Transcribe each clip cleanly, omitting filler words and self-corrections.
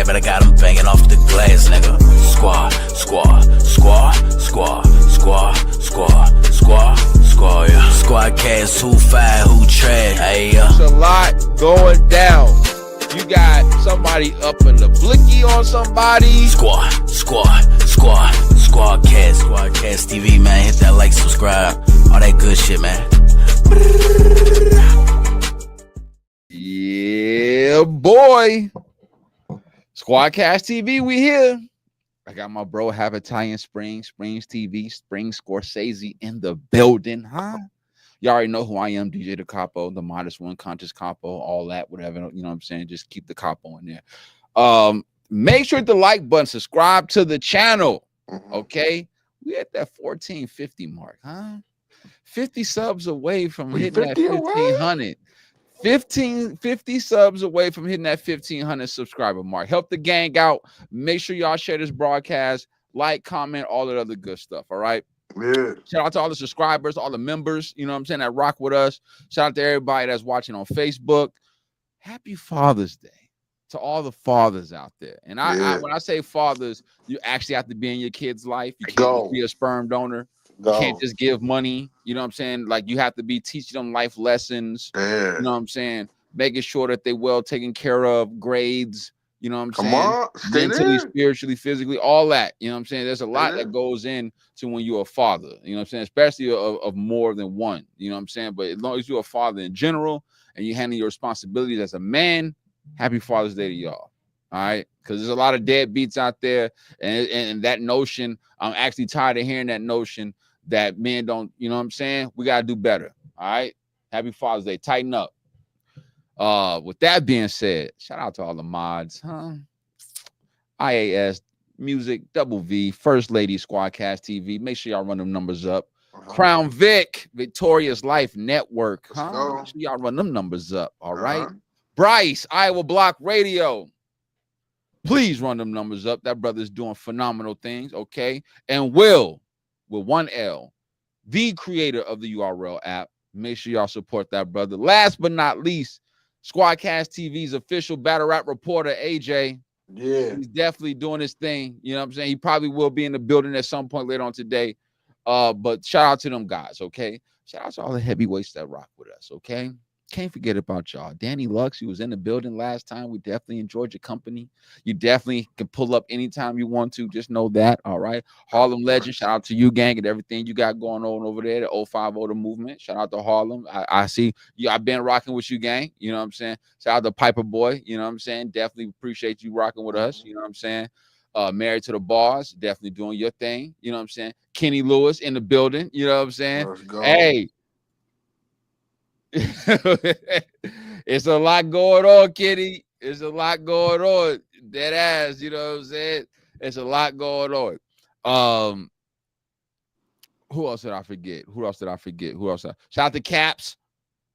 bad, but I got them banging off the glass, nigga. Squad, yeah. Squadkast, who fire, who trash, hey, There's a lot going down. You got somebody up in the blicky on somebody. Squadkast TV, man. Hit that like, subscribe, all that good shit, man. Yeah, boy. Squadkast TV, we here. I got my bro, Have Italian Springz TV, Springz Scorsese in the building, huh? You already know who I am, DJ the Capo, the modest one, conscious Capo, all that, whatever, you know what I'm saying? Just keep the Capo in there. Make sure to like button, subscribe to the channel, okay? We at that 1450 mark, huh? 50 subs away from hitting that 1500. 50 subs away from hitting that 1500 subscriber mark. Help the gang out. Make sure y'all share this broadcast, like, comment, all that other good stuff. All right. Yeah. Shout out to all the subscribers, all the members, you know what I'm saying, that rock with us. Shout out to everybody that's watching on Facebook. Happy Father's Day to all the fathers out there. And when I say fathers, you actually have to be in your kid's life. You can't be a sperm donor. You can't just give money, you know what I'm saying? Like, you have to be teaching them life lessons, you know what I'm saying? Making sure that they well taken care of, grades, you know what I'm saying? Mentally, spiritually, physically, all that, you know what I'm saying? There's a lot that goes in to when you're a father, you know what I'm saying? Especially of more than one, you know what I'm saying? But as long as you're a father in general and you handle your responsibilities as a man, happy Father's Day to y'all. All right, because there's a lot of deadbeats out there, and that notion, I'm actually tired of hearing that notion that men don't, you know what I'm saying? We got to do better. All right. Happy Father's Day. Tighten up. With that being said, shout out to all the mods, huh? IAS, Music, Double V, First Lady, Squadkast TV. Make sure y'all run them numbers up. Crown Vic, Victorious Life Network, huh? Make sure y'all run them numbers up. All right. Bryce, Iowa Block Radio. Please run them numbers up. That brother's doing phenomenal things. Okay. And Will, with one L, the creator of the URL app. Make sure y'all support that brother. Last but not least, Squadkast TV's official battle rap reporter, AJ. Yeah. He's definitely doing his thing. You know what I'm saying? He probably will be in the building at some point later on today. But shout out to them guys, okay? Shout out to all the heavyweights that rock with us, okay? Can't forget about y'all. Danny Lux, he was in the building last time. We definitely enjoyed your company. You definitely can pull up anytime you want to. Just know that. All right. Harlem Legend, shout out to you, gang, and everything you got going on over there. The 050 the movement. Shout out to Harlem. I see you. I've been rocking with you, gang. You know what I'm saying? Shout out to Piper Boy. You know what I'm saying? Definitely appreciate you rocking with us. You know what I'm saying? Married to the Bars, definitely doing your thing. You know what I'm saying? Kenny Lewis in the building. You know what I'm saying? Hey. It's a lot going on, Kitty. It's a lot going on. Dead ass, you know what I'm saying? It's a lot going on. Who else did I forget? Shout out to Caps.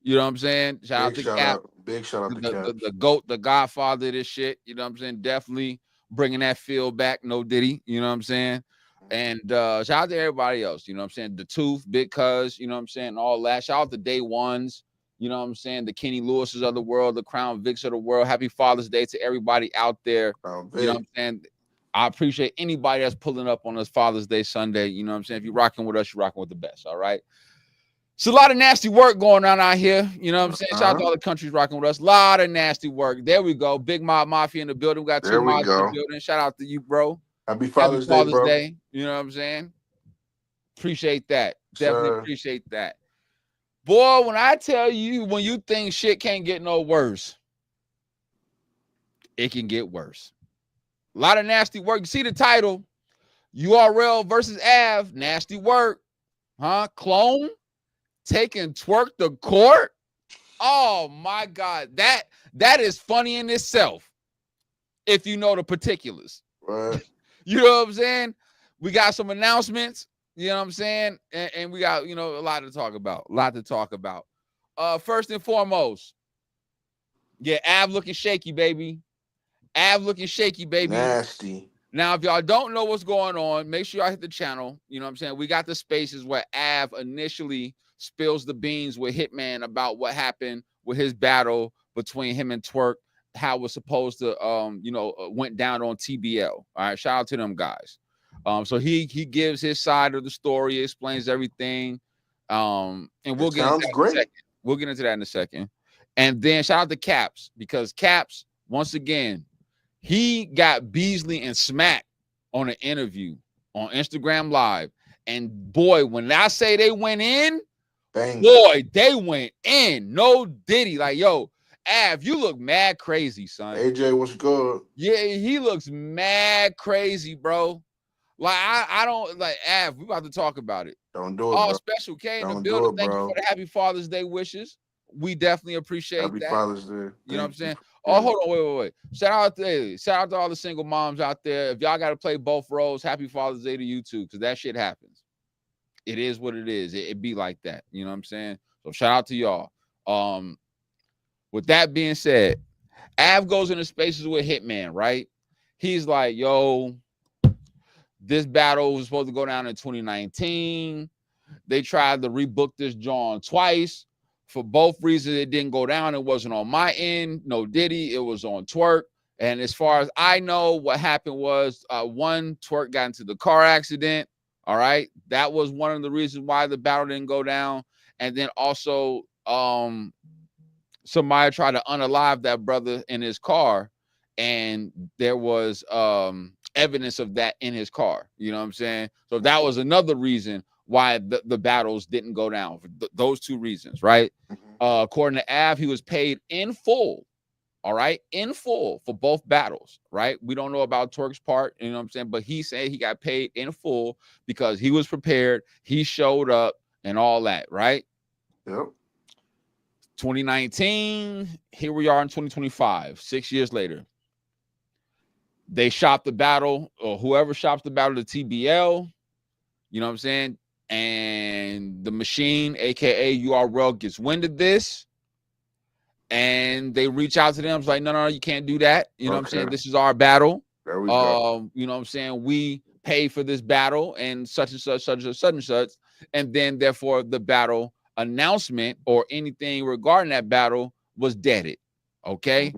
You know what I'm saying? Shout out to Cap. Big shout out to Cap. The GOAT, the godfather of this shit. You know what I'm saying? Definitely bringing that feel back. No Diddy. You know what I'm saying? And shout out to everybody else. You know what I'm saying? The Tooth, Big Cuz, you know what I'm saying? All that. Shout out to Day Ones. You know what I'm saying? The Kenny Lewis's of the world, the Crown Vics of the world. Happy Father's Day to everybody out there. You know what I'm saying? I appreciate anybody that's pulling up on this Father's Day Sunday. You know what I'm saying? If you're rocking with us, you're rocking with the best. All right. It's a lot of nasty work going on out here. You know what I'm saying? Shout out to all the countries rocking with us. A lot of nasty work. There we go. Big Mob Mafia in the building. We got two mobs in the building. Shout out to you, bro. Happy Father's Day. You know what I'm saying? Appreciate that. Definitely appreciate that. Boy, when I tell you, when you think shit can't get no worse, it can get worse. A lot of nasty work. You see the title, URL versus Av, nasty work. Huh? Clone taking Twork to court. Oh my God. That is funny in itself. If you know the particulars. Right. You know what I'm saying? We got some announcements. You know what I'm saying? And we got, you know, a lot to talk about. First and foremost, yeah, Av looking shaky, baby. Nasty. Now, if y'all don't know what's going on, make sure y'all hit the channel. You know what I'm saying? We got the spaces where Av initially spills the beans with Hitman about what happened with his battle between him and Twork. how it was supposed to went down on TBL. All right, shout out to them guys. So he gives his side of the story, explains everything. And we'll get into that in a second. We'll get into that in a second. And then shout out to Caps, because Caps, once again, he got Beasley and Smack on an interview on Instagram Live. And boy, when I say they went in, boy, they went in. No Diddy. Like, yo, Av, you look mad crazy, son. AJ, what's good? Yeah, he looks mad crazy, bro. Like, I don't like Av. We about to talk about it. Don't do it. Oh, Special K in the building. Thank you for the Happy Father's Day wishes. We definitely appreciate that. Happy Father's Day. You know what I'm saying? Oh, hold on, wait. Shout out to all the single moms out there. If y'all got to play both roles, Happy Father's Day to you too, because that shit happens. It is what it is. It be like that. You know what I'm saying? So shout out to y'all. With that being said, Av goes into spaces with Hitman, right? He's like, yo, this battle was supposed to go down in 2019. They tried to rebook this John twice. For both reasons, it didn't go down. It wasn't on my end. No Diddy. It was on Twork. And as far as I know, what happened was, one, Twork got into the car accident. All right. That was one of the reasons why the battle didn't go down. And then also, somebody tried to unalive that brother in his car. And there was evidence of that in his car. You know what I'm saying? So that was another reason why the battles didn't go down. For those two reasons, right? According to Av, he was paid in full. All right, in full for both battles, right? We don't know about Twork's part, you know what I'm saying? But he said he got paid in full because he was prepared, he showed up, and all that, right? Yep. 2019, here we are in 2025, 6 years later. They shop the battle, or whoever shops the battle to TBL, you know what I'm saying? And the machine, aka URL, gets wind of this, and they reach out to them. It's like, no, you can't do that. You know what I'm saying? This is our battle. There we go. You know what I'm saying? We pay for this battle and such and such, such and such and such. And then therefore the battle announcement or anything regarding that battle was deaded. Okay.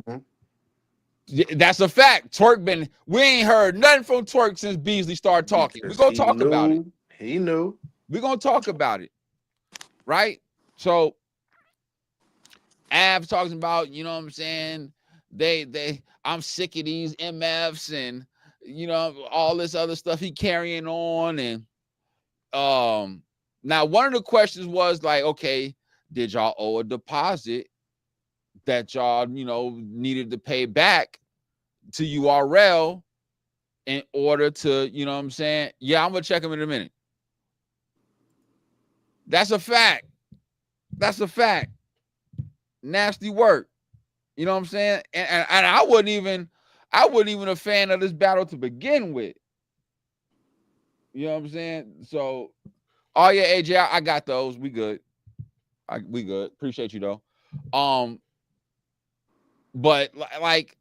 That's a fact. Twork we ain't heard nothing from Twork since Beasley started talking. We're gonna talk about it. He knew. We're gonna talk about it, right? So Av talking about, you know what I'm saying? I'm sick of these MFs and you know all this other stuff he carrying on. And now one of the questions was like, okay, did y'all owe a deposit that y'all needed to pay back to URL in order to, you know what I'm saying? Yeah, I'm gonna check him in a minute. That's a fact. That's a fact. Nasty work. You know what I'm saying? And I wasn't even a fan of this battle to begin with. You know what I'm saying? So, oh yeah, AJ, I got those. We good. We good. Appreciate you though. But like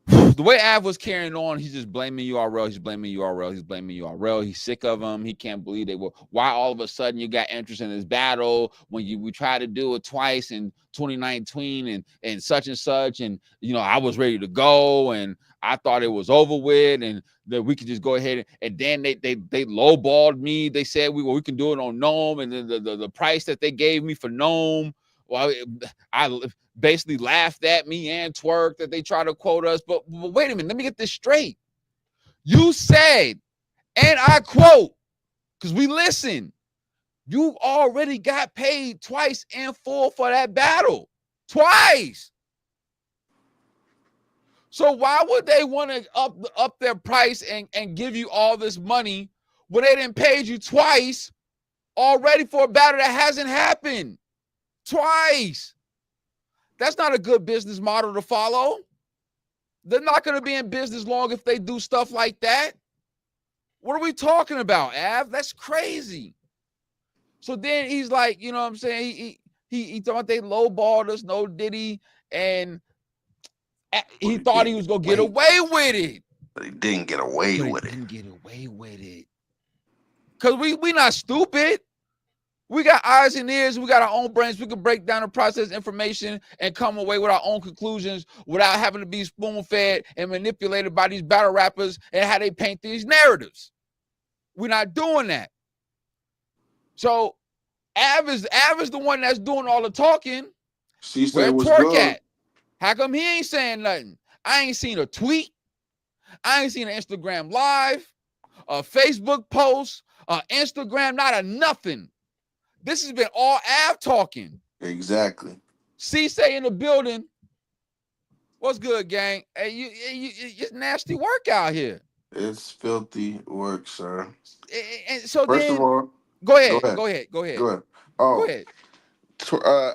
the way Av was carrying on, he's just blaming URL. He's blaming URL. He's blaming URL. He's sick of them. He can't believe they were. Why all of a sudden you got interest in this battle when we tried to do it twice in 2019 and such and such. And, I was ready to go and I thought it was over with and that we could just go ahead. And then they lowballed me. They said we can do it on Gnome. And then the price that they gave me for Gnome, well, I basically laughed at me and Twork that they try to quote us. But wait a minute, let me get this straight. You said, and I quote, because we listen, you already got paid twice in full for that battle. Twice. So why would they want to up their price and give you all this money when they didn't pay you twice already for a battle that hasn't happened? Twice. That's not a good business model to follow. They're not going to be in business long if they do stuff like that. What are we talking about, Av? That's crazy. So then he's like, you know what I'm saying? He thought they lowballed us, no Diddy, and he thought he was going to get away with it. But he didn't get away with it. He didn't get away with it. Because we not stupid. We got eyes and ears. We got our own brains. We can break down and process information and come away with our own conclusions without having to be spoon-fed and manipulated by these battle rappers and how they paint these narratives. We're not doing that. So Av is the one that's doing all the talking. She said Where was Twork good. at? How come he ain't saying nothing? I ain't seen a tweet. I ain't seen an Instagram live, a Facebook post, Instagram, not a nothing. This has been all Av talking. Exactly. C-Say in the building. What's good, gang? Hey, it's nasty work out here. It's filthy work, sir. And so First then, of all, go ahead. Oh,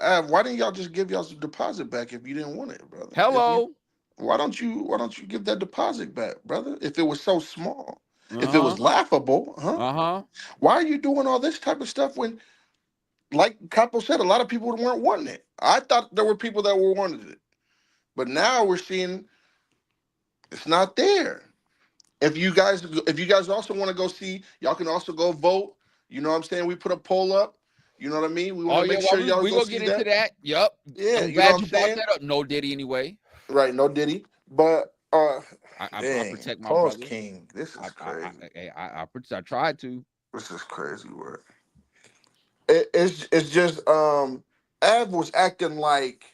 Av, why didn't y'all just give y'all some deposit back if you didn't want it, brother? Hello. Why don't you give that deposit back, brother? If it was so small, if it was laughable, why are you doing all this type of stuff when, like Capo said, a lot of people weren't wanting it? I thought there were people that were wanting it, but now we're seeing it's not there. If you guys also want to go see, y'all can also go vote. You know what I'm saying? We put a poll up. You know what I mean? We want to make sure y'all we go gonna see get into that. Yup. Yeah, I'm you know glad what you I'm brought saying? that up. No Diddy anyway. Right, no Diddy. But I protect my brother. King. This is crazy. I tried to. This is crazy work. It's just Av was acting like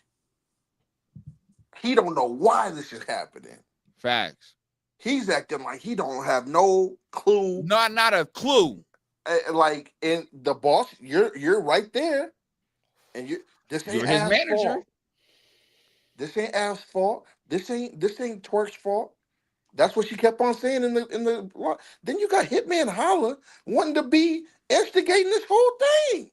he don't know why this is happening. Facts. He's acting like he don't have no clue. Not a clue. Like, in the boss, you're right there, and this ain't his Av's manager. fault. This ain't Av's fault. This ain't Twork's fault. That's what she kept on saying in the. Then you got Hitman Holla wanting to be instigating this whole thing.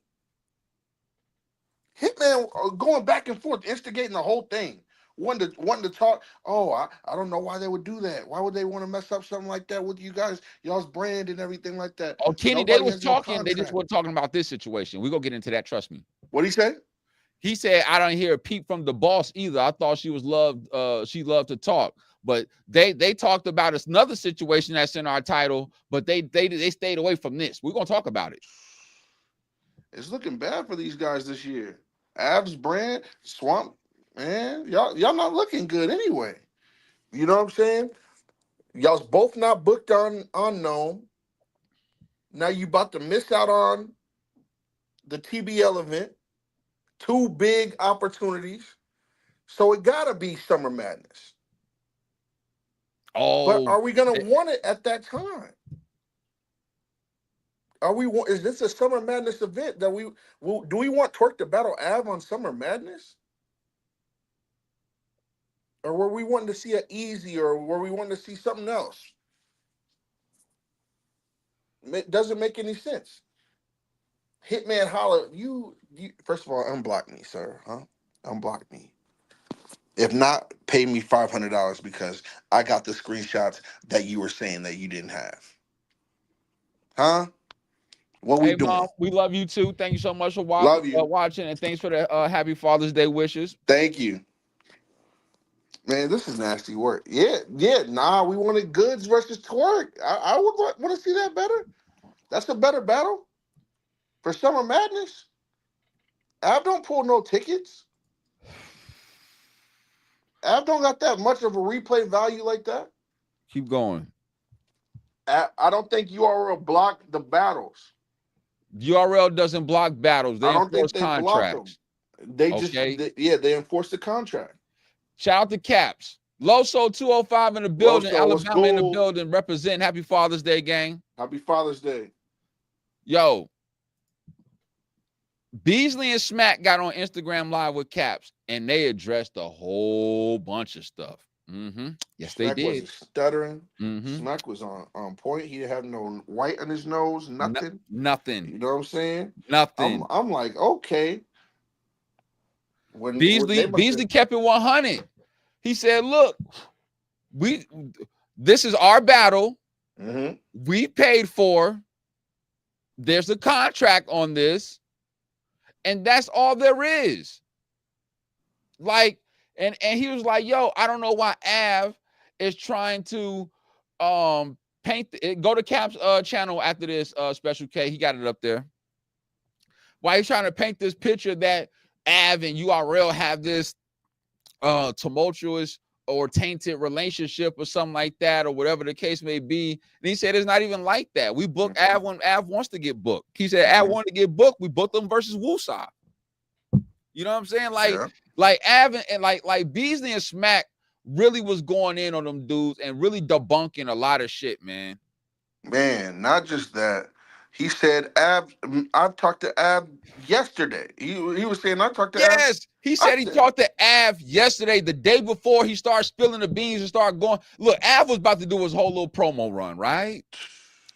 Hitman going back and forth, instigating the whole thing. Wanting to talk. Oh, I don't know why they would do that. Why would they want to mess up something like that with you guys, y'all's brand and everything like that? Oh, Kenny, Nobody they was has no talking. They just contract. weren't talking about this situation. We're gonna get into that. Trust me. What'd he say? He said, I don't hear a peep from the boss either. I thought she was loved. She loved to talk. But they talked about another situation that's in our title, but they stayed away from this. We're gonna talk about it. It's looking bad for these guys this year. Av's brand, Swamp, man, y'all not looking good anyway. You know what I'm saying? Y'all's both not booked on Unknown. Now you about to miss out on the TBL event. 2 big opportunities. So it gotta be Summer Madness. Oh, but are we gonna want it at that time? Is this a Summer Madness event that do we want Twork to battle Av on Summer Madness? Or were we wanting to see an easy, or were we wanting to see something else? It doesn't make any sense. Hitman Holla, you first of all, unblock me, sir, huh? Unblock me. If not, pay me $500 because I got the screenshots that you were saying that you didn't have. Huh? What we doing? Mom, we love you too. Thank you so much for watching, and thanks for the happy Father's Day wishes. Thank you. Man, this is nasty work. Yeah. Nah, we wanted Goods versus Twork. I would want to see that better. That's a better battle for Summer Madness. Av don't pull no tickets. Av don't got that much of a replay value like that. Keep going. I don't think URL blocked the battles. URL doesn't block battles. They enforce contracts. They enforce the contract. Shout out to Caps. Loso 205 in the building. Loso, Alabama in the building. Representing. Happy Father's Day, gang. Happy Father's Day. Yo. Beasley and Smack got on Instagram Live with Caps, and they addressed a whole bunch of stuff. Yes, Smack they did. Wasn't stuttering. Smack was on point. He didn't have no white on his nose. Nothing. Nothing. You know what I'm saying? Nothing. I'm like, okay. Beasley kept it 100. He said, "Look, this is our battle. We paid for. There's a contract on this, and that's all there is." Like, and he was like, "Yo, I don't know why Av is trying to paint. Go to Cap's channel after this special K. He got it up there. Why you trying to paint this picture that Av and URL have this tumultuous or tainted relationship or something like that, or whatever the case may be? And he said it's not even like that. We book Av when Av wants to get booked. He said Av wanted to get booked. We booked them versus Woosah. You know what I'm saying? Like Av and like Beasley and Smack really was going in on them dudes and really debunking a lot of shit, man. Man, not just that. He said, I've talked to Ab yesterday. He was saying, I talked to Ab. Yes, he said he talked to Av yesterday, the day before he started spilling the beans and started going. Look, Av was about to do his whole little promo run, right?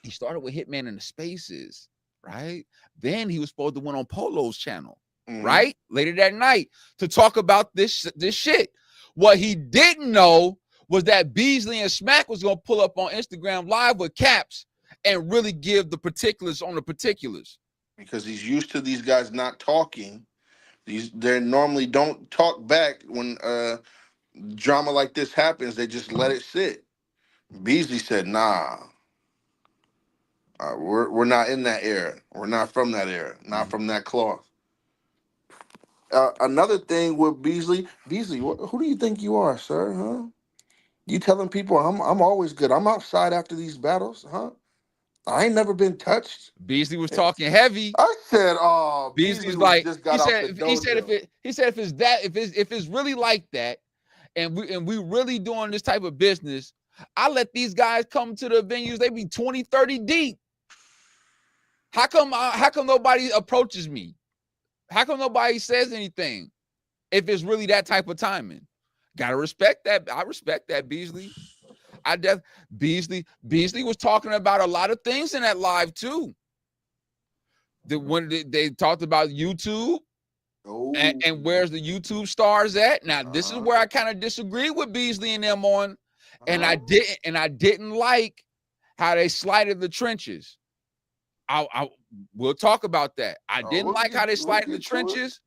He started with Hitman in the Spaces, right? Then he was supposed to went on Polo's channel, right? Later that night to talk about this shit. What he didn't know was that Beasley and Smack was going to pull up on Instagram Live with Caps and really give the particulars on the particulars. Because he's used to these guys not talking. They normally don't talk back when drama like this happens. They just let it sit. Beasley said, nah, we're not in that era. We're not from that era. Not from that cloth. Another thing with Beasley, who do you think you are, sir? Huh? You telling people I'm always good. I'm outside after these battles, huh? I ain't never been touched. Beasley was talking heavy. I said, "Oh, Beasley's like he said if it's really like that, and we really doing this type of business, I let these guys come to the venues. They be 20, 30 deep. How come nobody approaches me? How come nobody says anything? If it's really that type of timing, gotta respect that. I respect that, Beasley. Beasley was talking about a lot of things in that live too. When they talked about YouTube and where's the YouTube stars at. Now this is where I kind of disagree with Beasley and them on, and I didn't like how they slighted the trenches. We'll talk about that. I didn't like how they slighted the trenches,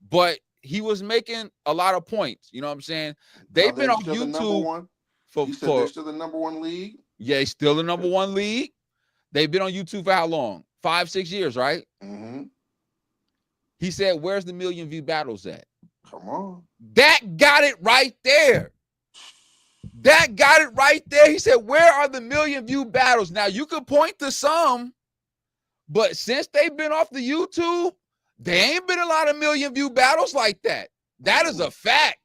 but he was making a lot of points. You know what I'm saying? They've been on YouTube. He said they're still the number one league? Yeah, he's still the number one league. They've been on YouTube for how long? 5-6 years, right? He said, where's the million view battles at? Come on. That got it right there. That got it right there. He said, where are the million view battles? Now, you could point to some, but since they've been off the YouTube, there ain't been a lot of million view battles like that. That is a fact.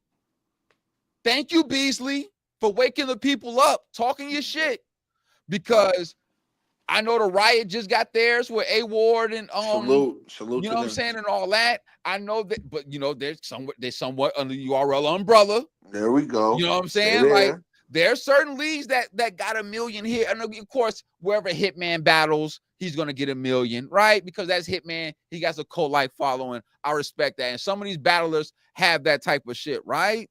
Thank you, Beasley, for waking the people up, talking your shit, because I know the Riot just got theirs with A Ward and salute you know what I'm saying, and all that. I know that, but you know, they're somewhat under the URL umbrella. There we go. You know what I'm saying? Like there are certain leagues that got a million here, and of course, wherever Hitman battles, he's gonna get a million, right? Because that's Hitman. He got a cult-like following. I respect that, and some of these battlers have that type of shit, right?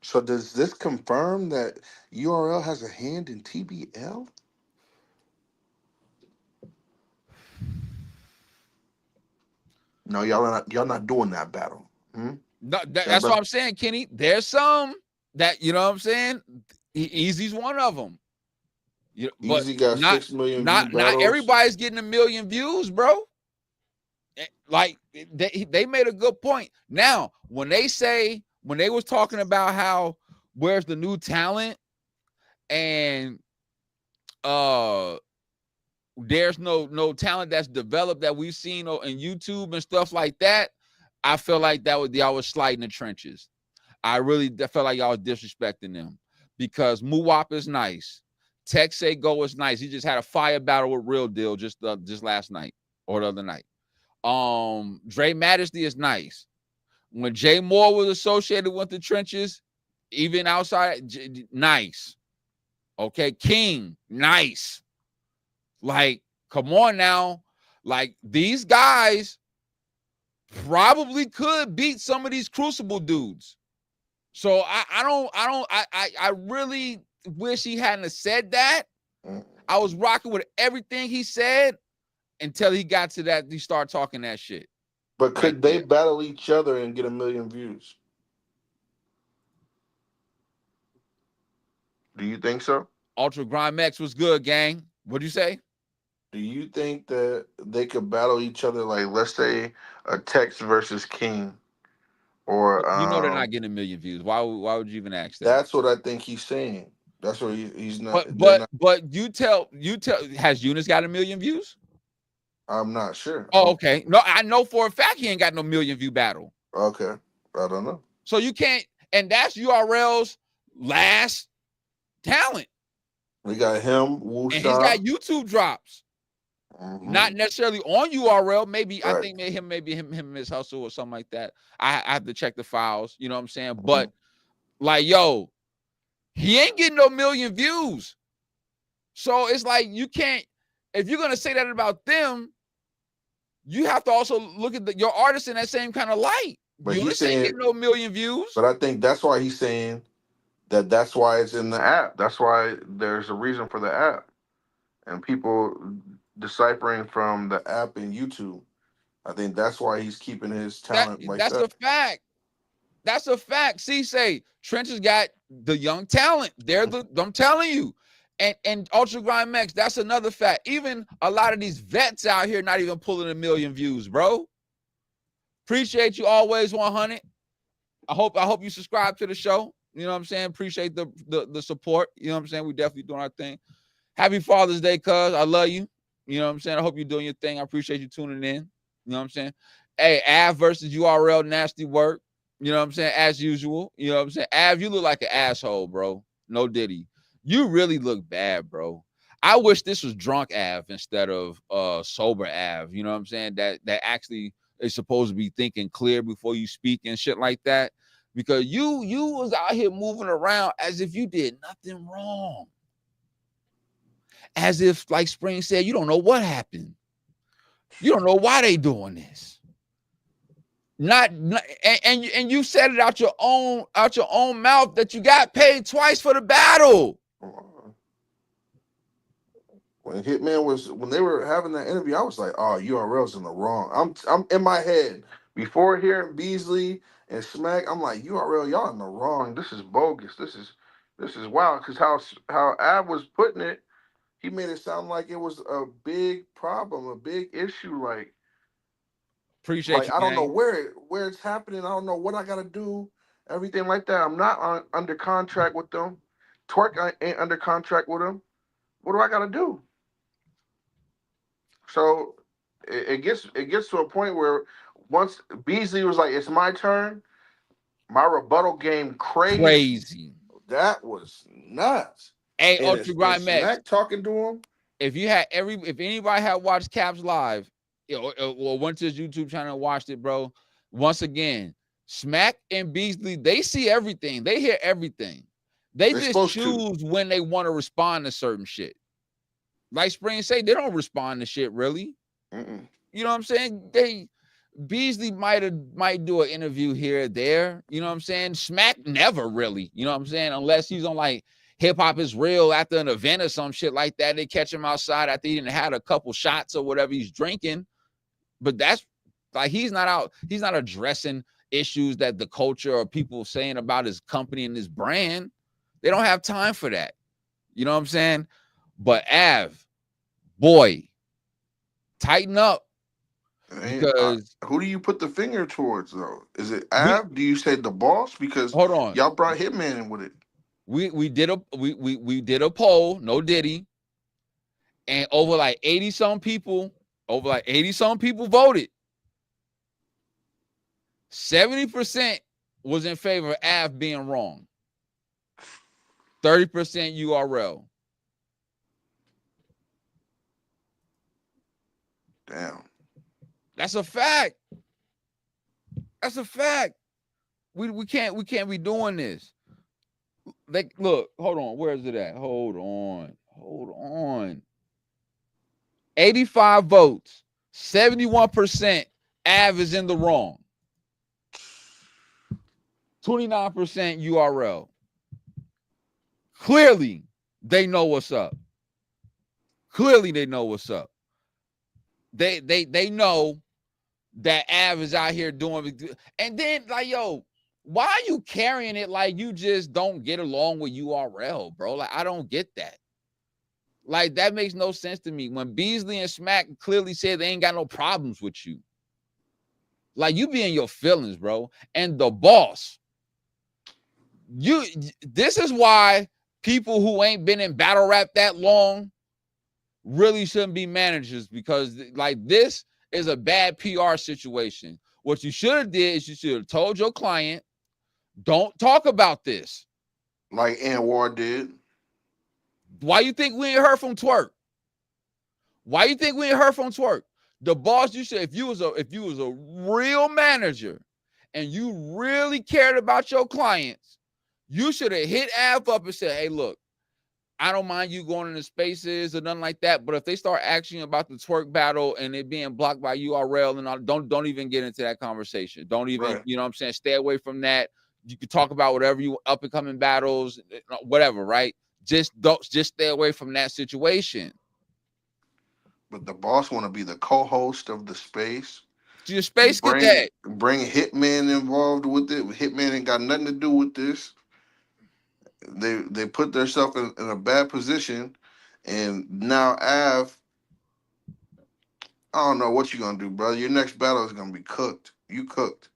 So does this confirm that URL has a hand in TBL? No, y'all not doing that battle. No, that's what I'm saying, Kenny. There's some that, you know what I'm saying? Easy's one of them. Easy got 6 million not everybody's getting a million views, bro. Like they made a good point. Now, when they was talking about how where's the new talent and there's no talent that's developed that we've seen on YouTube and stuff like that, I feel like y'all was sliding the trenches. I felt like y'all was disrespecting them, because Muwap is nice. Tech Say Go is nice. He just had a fire battle with Real Deal just last night or the other night. Dre Majesty is nice. When Jay Moore was associated with the trenches, even outside, nice. Okay, King, nice. Like, come on now. Like, these guys probably could beat some of these Crucible dudes. So I really wish he hadn't said that. I was rocking with everything he said until he got to that. He started talking that shit. But could they battle each other and get a million views? Do you think so? Ultra Grind X was good, gang. What'd you say? Do you think that they could battle each other? Like, let's say a Tex versus King, or You know they're not getting 1,000,000 views. Why would you even ask that? that's what I think he's saying. That's what he's not. But They're but not. but you tell has Eunice got 1,000,000 views? I'm not sure. Oh, okay. No, I know for a fact he ain't got no 1,000,000 view battle. Okay, I don't know. So you can't, and that's URL's last talent. We got him, Wu And Sha. he's got YouTube drops. Not necessarily on URL. Maybe I think maybe him and his hustle or something like that. I have to check the files. You know what I'm saying? But like, yo, he ain't getting no 1,000,000 views. So it's like you can't. If you're gonna say that about them, you have to also look at your artist in that same kind of light. But you he's saying ain't getting no 1,000,000 views. But I think that's why he's saying that's why it's in the app. That's why there's a reason for the app, and people deciphering from the app and YouTube. I think that's why he's keeping his talent like that. That's a fact. That's a fact. See, say Trench has got the young talent. I'm telling you. And Ultra Grind Max, that's another fact. Even a lot of these vets out here not even pulling 1,000,000 views, bro. Appreciate you always 100. I hope you subscribe to the show. You know what I'm saying? Appreciate the support. You know what I'm saying? We definitely doing our thing. Happy Father's Day, cuz. I love you. You know what I'm saying? I hope you're doing your thing. I appreciate you tuning in. You know what I'm saying? Hey, Av versus URL, nasty work. You know what I'm saying? As usual. You know what I'm saying? Av, you look like an asshole, bro. No diddy. You really look bad, bro. I wish this was drunk Av instead of sober Av. You know what I'm saying? That actually is supposed to be thinking clear before you speak and shit like that. Because you was out here moving around as if you did nothing wrong. As if, like Springz said, you don't know what happened. You don't know why they doing this. And you said it out your own mouth that you got paid twice for the battle. When when they were having that interview, I was like, "Oh, URL's in the wrong." I'm in my head before hearing Beasley and Smack. I'm like, URL, y'all in the wrong. This is bogus. This is wild. Because how Ab was putting it, he made it sound like it was a big problem, a big issue. Like, appreciate you, I don't know where it's happening. I don't know what I gotta do. Everything like that. I'm not under contract with them. Twork ain't under contract with them. What do I gotta do? So it gets to a point where once Beasley was like, "It's my turn," my rebuttal game crazy. That was nuts. Hey, Ultra Grind Max, Smack talking to him. If anybody had watched Caps live or went to his YouTube channel and watched it, bro, once again, Smack and Beasley, they see everything, they hear everything. They just choose when they want to respond to certain shit. Like Springz say, they don't respond to shit really. You know what I'm saying? Beasley might do an interview here or there. You know what I'm saying? Smack never really. You know what I'm saying? Unless he's on like Hip Hop Is Real after an event or some shit like that. They catch him outside after he didn't had a couple shots or whatever he's drinking. But that's like he's not out. He's not addressing issues that the culture or people saying about his company and his brand. They don't have time for that. You know what I'm saying? But Av, boy, tighten up. Because who do you put the finger towards though? Is it Av? Do you say the boss? Because hold on, y'all brought Hitman in with it. We did a poll, no Diddy, and over like 80 some people voted. 70% was in favor of Av being wrong. 30% URL. Damn. That's a fact. That's a fact. We can't be doing this. Like, look, hold on. Where is it at? Hold on. 85 votes. 71% Av is in the wrong. 29% URL. Clearly, they know what's up. They know that Av is out here doing, and then like, yo, why are you carrying it like you just don't get along with URL, bro? Like, I don't get that. Like, that makes no sense to me. When Beasley and Smack clearly said they ain't got no problems with you. Like, you be in your feelings, bro. And the boss. This is why people who ain't been in battle rap that long really shouldn't be managers, because like this is a bad PR situation. What you should have did is you should have told your client, don't talk about this. Like Anwar did. Why you think we ain't heard from Twork? Why you think we ain't heard from Twork? The boss, you should, if you was a real manager and you really cared about your clients, you should have hit Av up and said, hey, look, I don't mind you going into spaces or nothing like that, but if they start asking about the Twork battle and it being blocked by URL and all, don't even get into that conversation. Don't even, you know what I'm saying? Stay away from that. You can talk about whatever you up and coming battles, whatever, right? Just stay away from that situation. But the boss want to be the co-host of the space. Your space get that. Bring Hitman involved with it. Hitman ain't got nothing to do with this. They put themselves in a bad position, and now Av, I don't know what you're gonna do, brother. Your next battle is gonna be cooked. You cooked.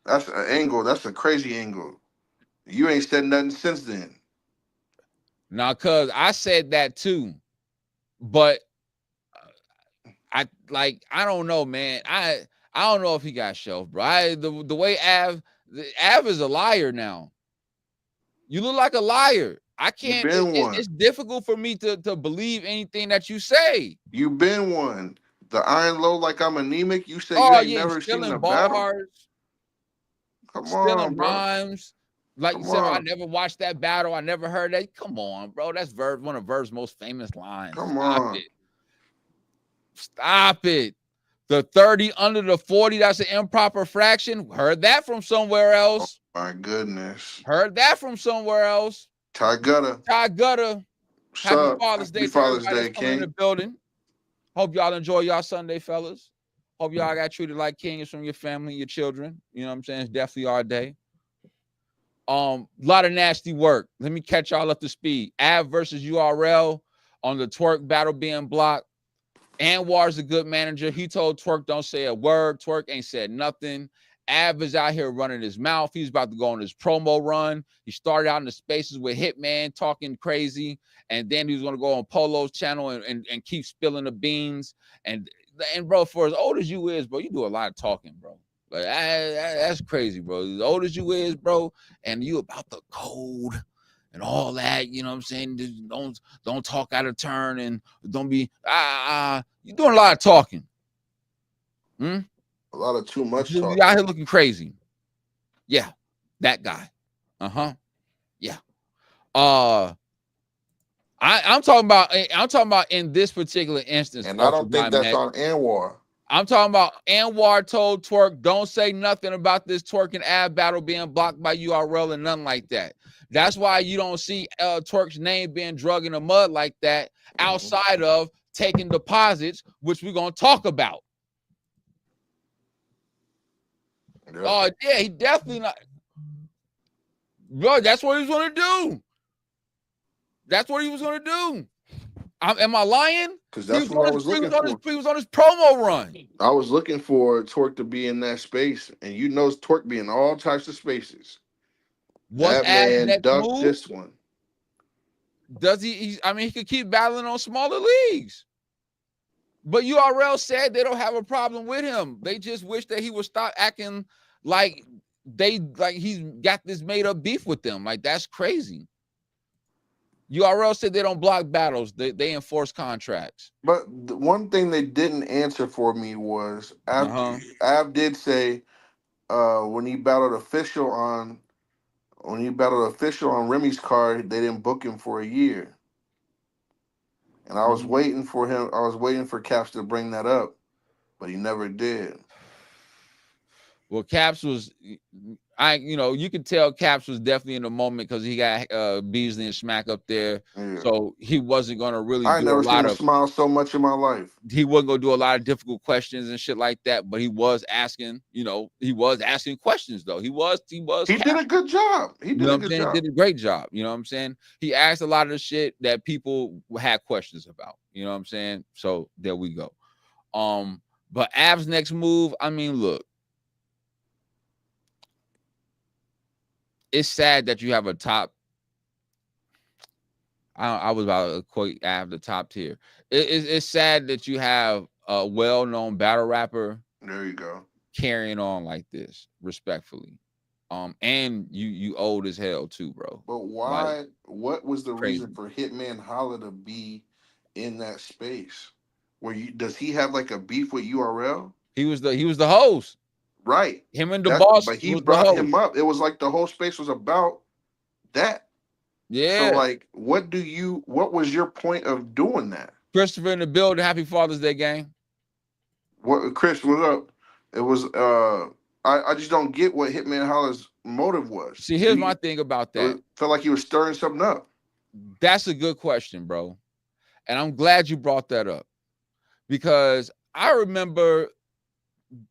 That's an angle. That's a crazy angle. You ain't said nothing since then. Now, cuz I said that too, but I don't know, man. I don't know if he got shelved, bro. The way Av is a liar now. You look like a liar. I can't. It's difficult for me to believe anything that you say. You been one. The Iron Low, like I'm anemic. You say you ain't never seen a battle. Come on, bro. Rhymes. Like you said, I never watched that battle. I never heard that. Come on, bro. That's one of Verb's most famous lines. Stop it. The 30 under the 40, that's an improper fraction. Heard that from somewhere else. Oh, my goodness. Heard that from somewhere else. Ty Gutter. Happy Father's Day to everybody that's coming in the building. Hope y'all enjoy y'all Sunday, fellas. Hope y'all got treated like kings from your family, your children. You know what I'm saying? It's definitely our day. A lot of nasty work. Let me catch y'all up to speed. Av versus URL on the Twork battle being blocked. Anwar's a good manager. He told Twork don't say a word. Twork ain't said nothing. Av is out here running his mouth. He's about to go on his promo run. He started out in the spaces with Hitman talking crazy, and then he was going to go on Polo's channel and keep spilling the beans. And bro, for as old as you is, bro, you do a lot of talking, bro. Like that's crazy, bro. As old as you is, bro, and you about the code and all that, you know what I'm saying? Don't talk out of turn and don't be you're doing a lot of talking. A lot of too much talking. You out here looking crazy. Yeah, that guy. Yeah. I'm talking about in this particular instance. And I don't think that's on Anwar. I'm talking about Anwar told Twork, don't say nothing about this Twork and Av battle being blocked by URL and nothing like that. That's why you don't see Twork's name being drug in the mud like that outside of taking deposits, which we're going to talk about. Yeah. Oh, yeah, he definitely not. Bro, that's what he was going to do. That's what he was going to do. Am I lying? Because that's what I was looking for. He was on his promo run. I was looking for Twork to be in that space, and you know Twork be in all types of spaces. That man ducked this one. Does he? I mean, he could keep battling on smaller leagues. But URL said they don't have a problem with him. They just wish that he would stop acting like he's got this made up beef with them. Like, that's crazy. URL said they don't block battles. They enforce contracts. But the one thing they didn't answer for me was Av did say when he battled official on Remy's card, they didn't book him for a year. And I was waiting for him. I was waiting for Caps to bring that up, but he never did. Well, Caps was, You could tell Caps was definitely in the moment because he got Beasley and Smack up there, so he wasn't gonna really. I never seen him smile so much in my life. He wasn't gonna do a lot of difficult questions and shit like that, but he was asking. He was asking questions though. He did a good job. He did a good job. Did a great job. You know what I'm saying? He asked a lot of the shit that people had questions about. You know what I'm saying? So there we go. But Av's next move. I mean, look. It's sad that you have a top. I was about to quote Av the top tier. It's sad that you have a well-known battle rapper. There you go. Carrying on like this, respectfully. And you old as hell too, bro. But why? What was the reason for Hitman Holla to be in that space? Does he have like a beef with URL? He was the host. Right. Him and the boss. But he brought him up. It was like the whole space was about that. Yeah. So like, what was your point of doing that? Christopher in the building. Happy Father's Day, gang. What, Chris, what's up? It was I just don't get what Hitman Holla's motive was. See, here's my thing about that. Felt like he was stirring something up. That's a good question, bro. And I'm glad you brought that up. Because I remember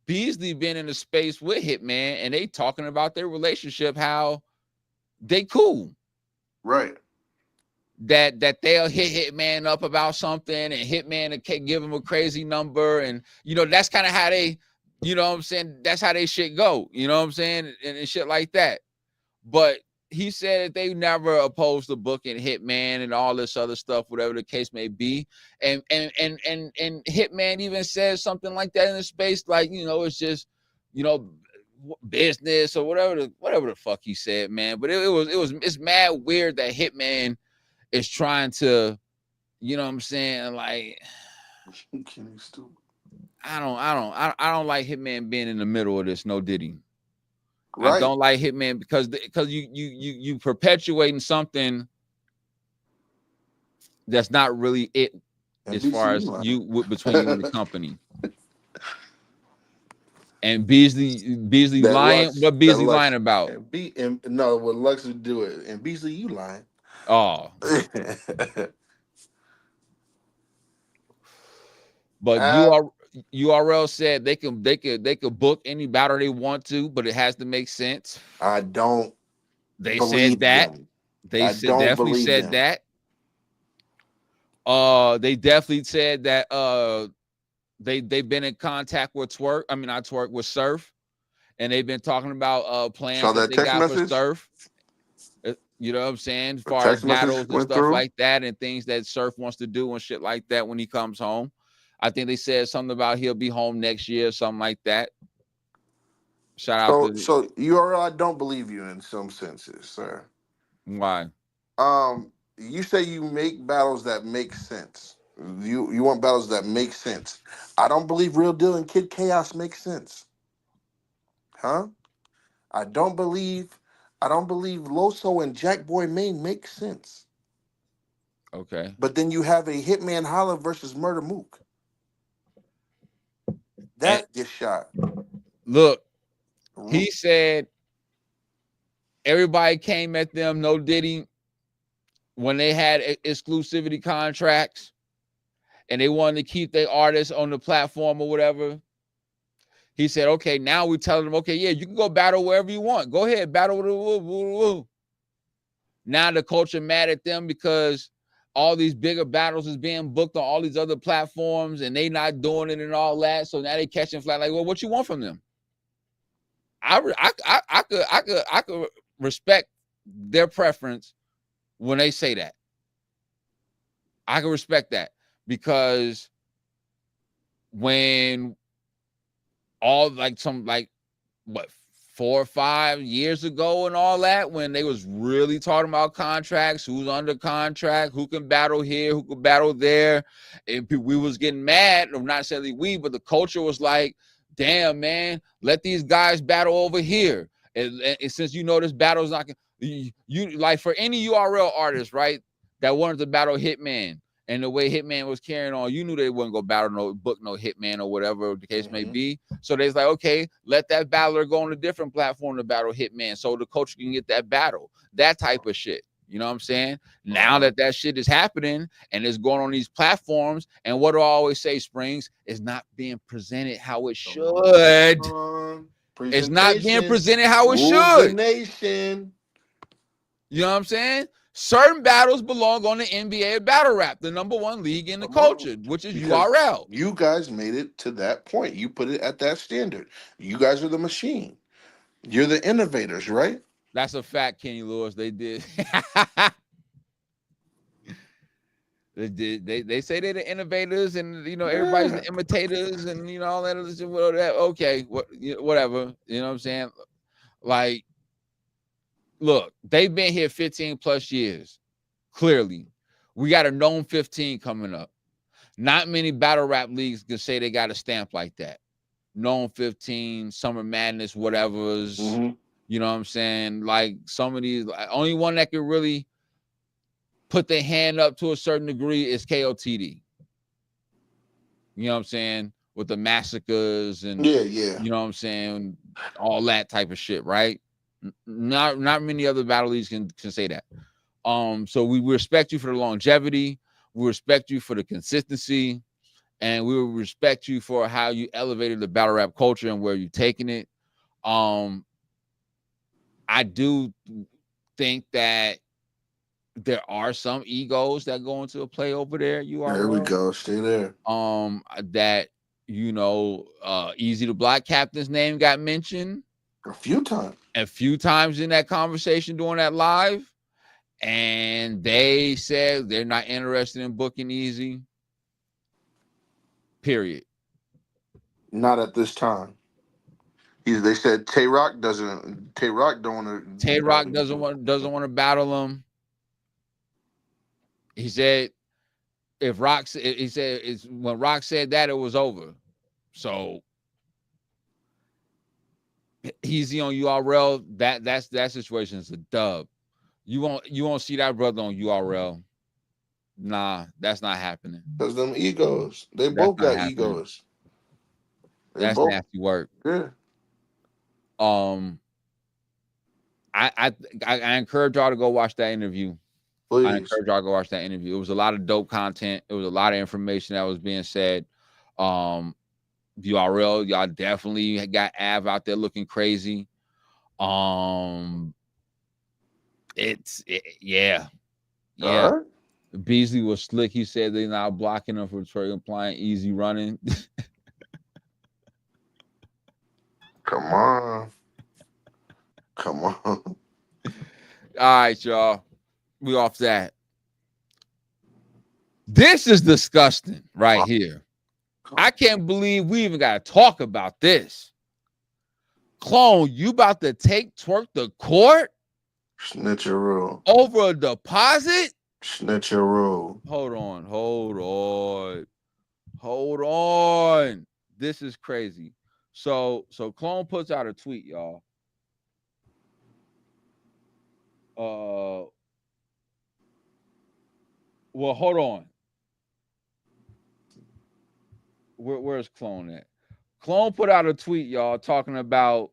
Beasley being in the space with Hitman and they talking about their relationship, how they cool. Right. That they'll hit Hitman up about something and Hitman can give him a crazy number. And, that's kind of how they, what I'm saying? That's how they shit go. You know what I'm saying? And shit like that. But he said that they never opposed the booking Hitman and all this other stuff, whatever the case may be. And Hitman even says something like that in the space, like, it's just, business or whatever the fuck he said, man. But it's mad weird that Hitman is trying to, what I'm saying, like, I don't like Hitman being in the middle of this, no Diddy. Right. I don't like Hitman because you perpetuating something that's not really it as far as between you and the company. And Beasley lying. What Beasley lying about? No, what Lux would do it. And Beasley, you lying. Oh. But URL said they could book any battle they want to, but it has to make sense. I don't. They said that. Them. They definitely said that. They definitely said that. They've been in contact with Twork. I mean, not Twork, with Surf, and they've been talking about plans that they got for Surf. You know what I'm saying? As far as battles and stuff like that, and things that Surf wants to do and shit like that when he comes home. I think they said something about he'll be home next year, something like that. Shout out to. So URL, I don't believe you in some senses, sir. Why? You say you make battles that make sense. You want battles that make sense. I don't believe Real Deal and Kid Chaos make sense. Huh? I don't believe Loso and Jack Boy Maine make sense. Okay. But then you have a Hitman Holla versus Murder Mook. That gets shot. Look, he said everybody came at them, no Diddy, when they had exclusivity contracts and they wanted to keep their artists on the platform or whatever. He said, okay, now we telling them, okay, yeah, you can go battle wherever you want. Go ahead, battle with the Now the culture mad at them because all these bigger battles is being booked on all these other platforms and they not doing it and all that. So now they catching flat. Like, well, what you want from them? I could respect their preference when they say that. I can respect that because when all what 4 or 5 years ago and all that, when they was really talking about contracts, who's under contract, who can battle here, who can battle there, and we was getting mad, or not necessarily we, but the culture was like, damn, man, let these guys battle over here. And since this battle is not, you like for any URL artist, right, that wanted to battle Hitman, and the way Hitman was carrying on, you knew they wouldn't go battle book no Hitman or whatever the case may be. So they's like, okay, let that battler go on a different platform to battle Hitman so the coach can get that battle, that type of shit. You know what I'm saying? Now that shit is happening and it's going on these platforms, and what do I always say, Springz, is not being presented how it should. It's not being presented how it should. Nation. You know what I'm saying? Certain battles belong on the NBA Battle Rap, the #1 league in the culture, which is URL. You guys made it to that point. You put it at that standard. You guys are the machine. You're the innovators, right? That's a fact, Kenny Lewis. They did. They say they're the innovators, and everybody's the imitators, and all that other shit. Okay, whatever. You know what I'm saying? Like, look, they've been here 15 plus years. Clearly, we got a known 15 coming up. Not many battle rap leagues can say they got a stamp like that. Known 15, Summer Madness, whatever's. You know what I'm saying? Like, some of these, only one that can really put their hand up to a certain degree is KOTD. You know what I'm saying? With the massacres and you know what I'm saying, all that type of shit, right? Not many other battle leagues can say that. So we respect you for the longevity, we respect you for the consistency, and we will respect you for how you elevated the battle rap culture and where you're taking it. I do think that there are some egos that go into a play over there. There we go. Stay there. That Easy the Block Captain's name got mentioned a few times in that conversation during that live, and they said they're not interested in booking Easy. Period. Not at this time. They said Twork doesn't want to battle him. He said when Rock said that, it was over. So Easy on URL, that situation is a dub. You won't see that brother on URL. Nah, that's not happening. Because them egos. They both got egos. That's nasty work. Yeah. I encourage y'all to go watch that interview. Please. I encourage y'all to go watch that interview. It was a lot of dope content. It was a lot of information that was being said. URL, y'all definitely got Av out there looking crazy. Yeah. Right. Beasley was slick. He said they're not blocking him for Twork implying easy running. Come on. All right, y'all. We off that. This is disgusting right here. I can't believe we even got to talk about this. Clone, you about to take Twork to court? Snitcheroo. Over a deposit? Snitcheroo. Hold on. This is crazy. So Clone puts out a tweet, y'all. Well, hold on. Where's Clone at? Clone put out a tweet, y'all, talking about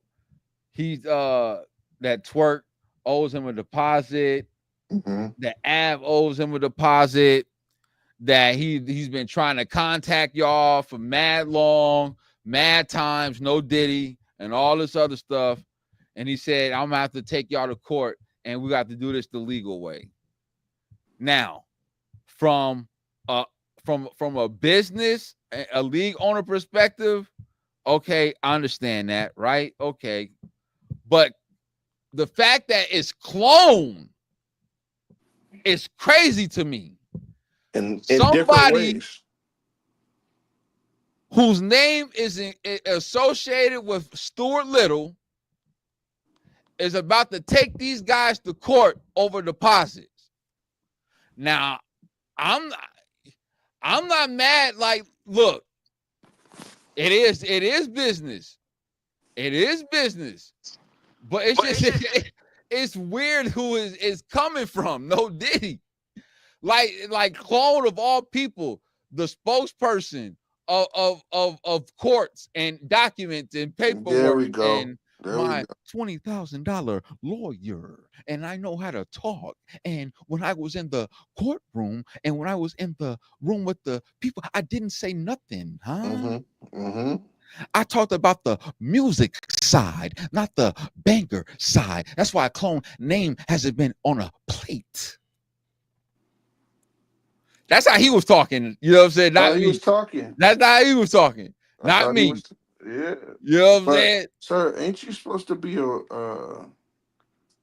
that Twork owes him a deposit, that Av owes him a deposit, that he's been trying to contact y'all for mad long, mad times, no Diddy, and all this other stuff. And he said, I'm gonna have to take y'all to court, and we got to do this the legal way. Now, from a business, a league owner perspective, okay, I understand that, right? Okay. But the fact that it's Clone is crazy to me. In somebody whose name is associated with Stuart Little is about to take these guys to court over deposits. Now, I'm not mad. Like, look, it is business. It is business. But it's just it's weird who is coming from. No Diddy. Like Clone of all people, the spokesperson of courts and documents and paperwork. There we go. And my $20,000 lawyer, and I know how to talk. And when I was in the courtroom and when I was in the room with the people, I didn't say nothing, huh? I talked about the music side, not the banger side. That's why Clone name hasn't been on a plate. That's how he was talking. You know what I'm saying? Not me. He was talking. That's how he was talking. Not me. Yeah. You know what I'm saying? Sir, ain't you supposed to be a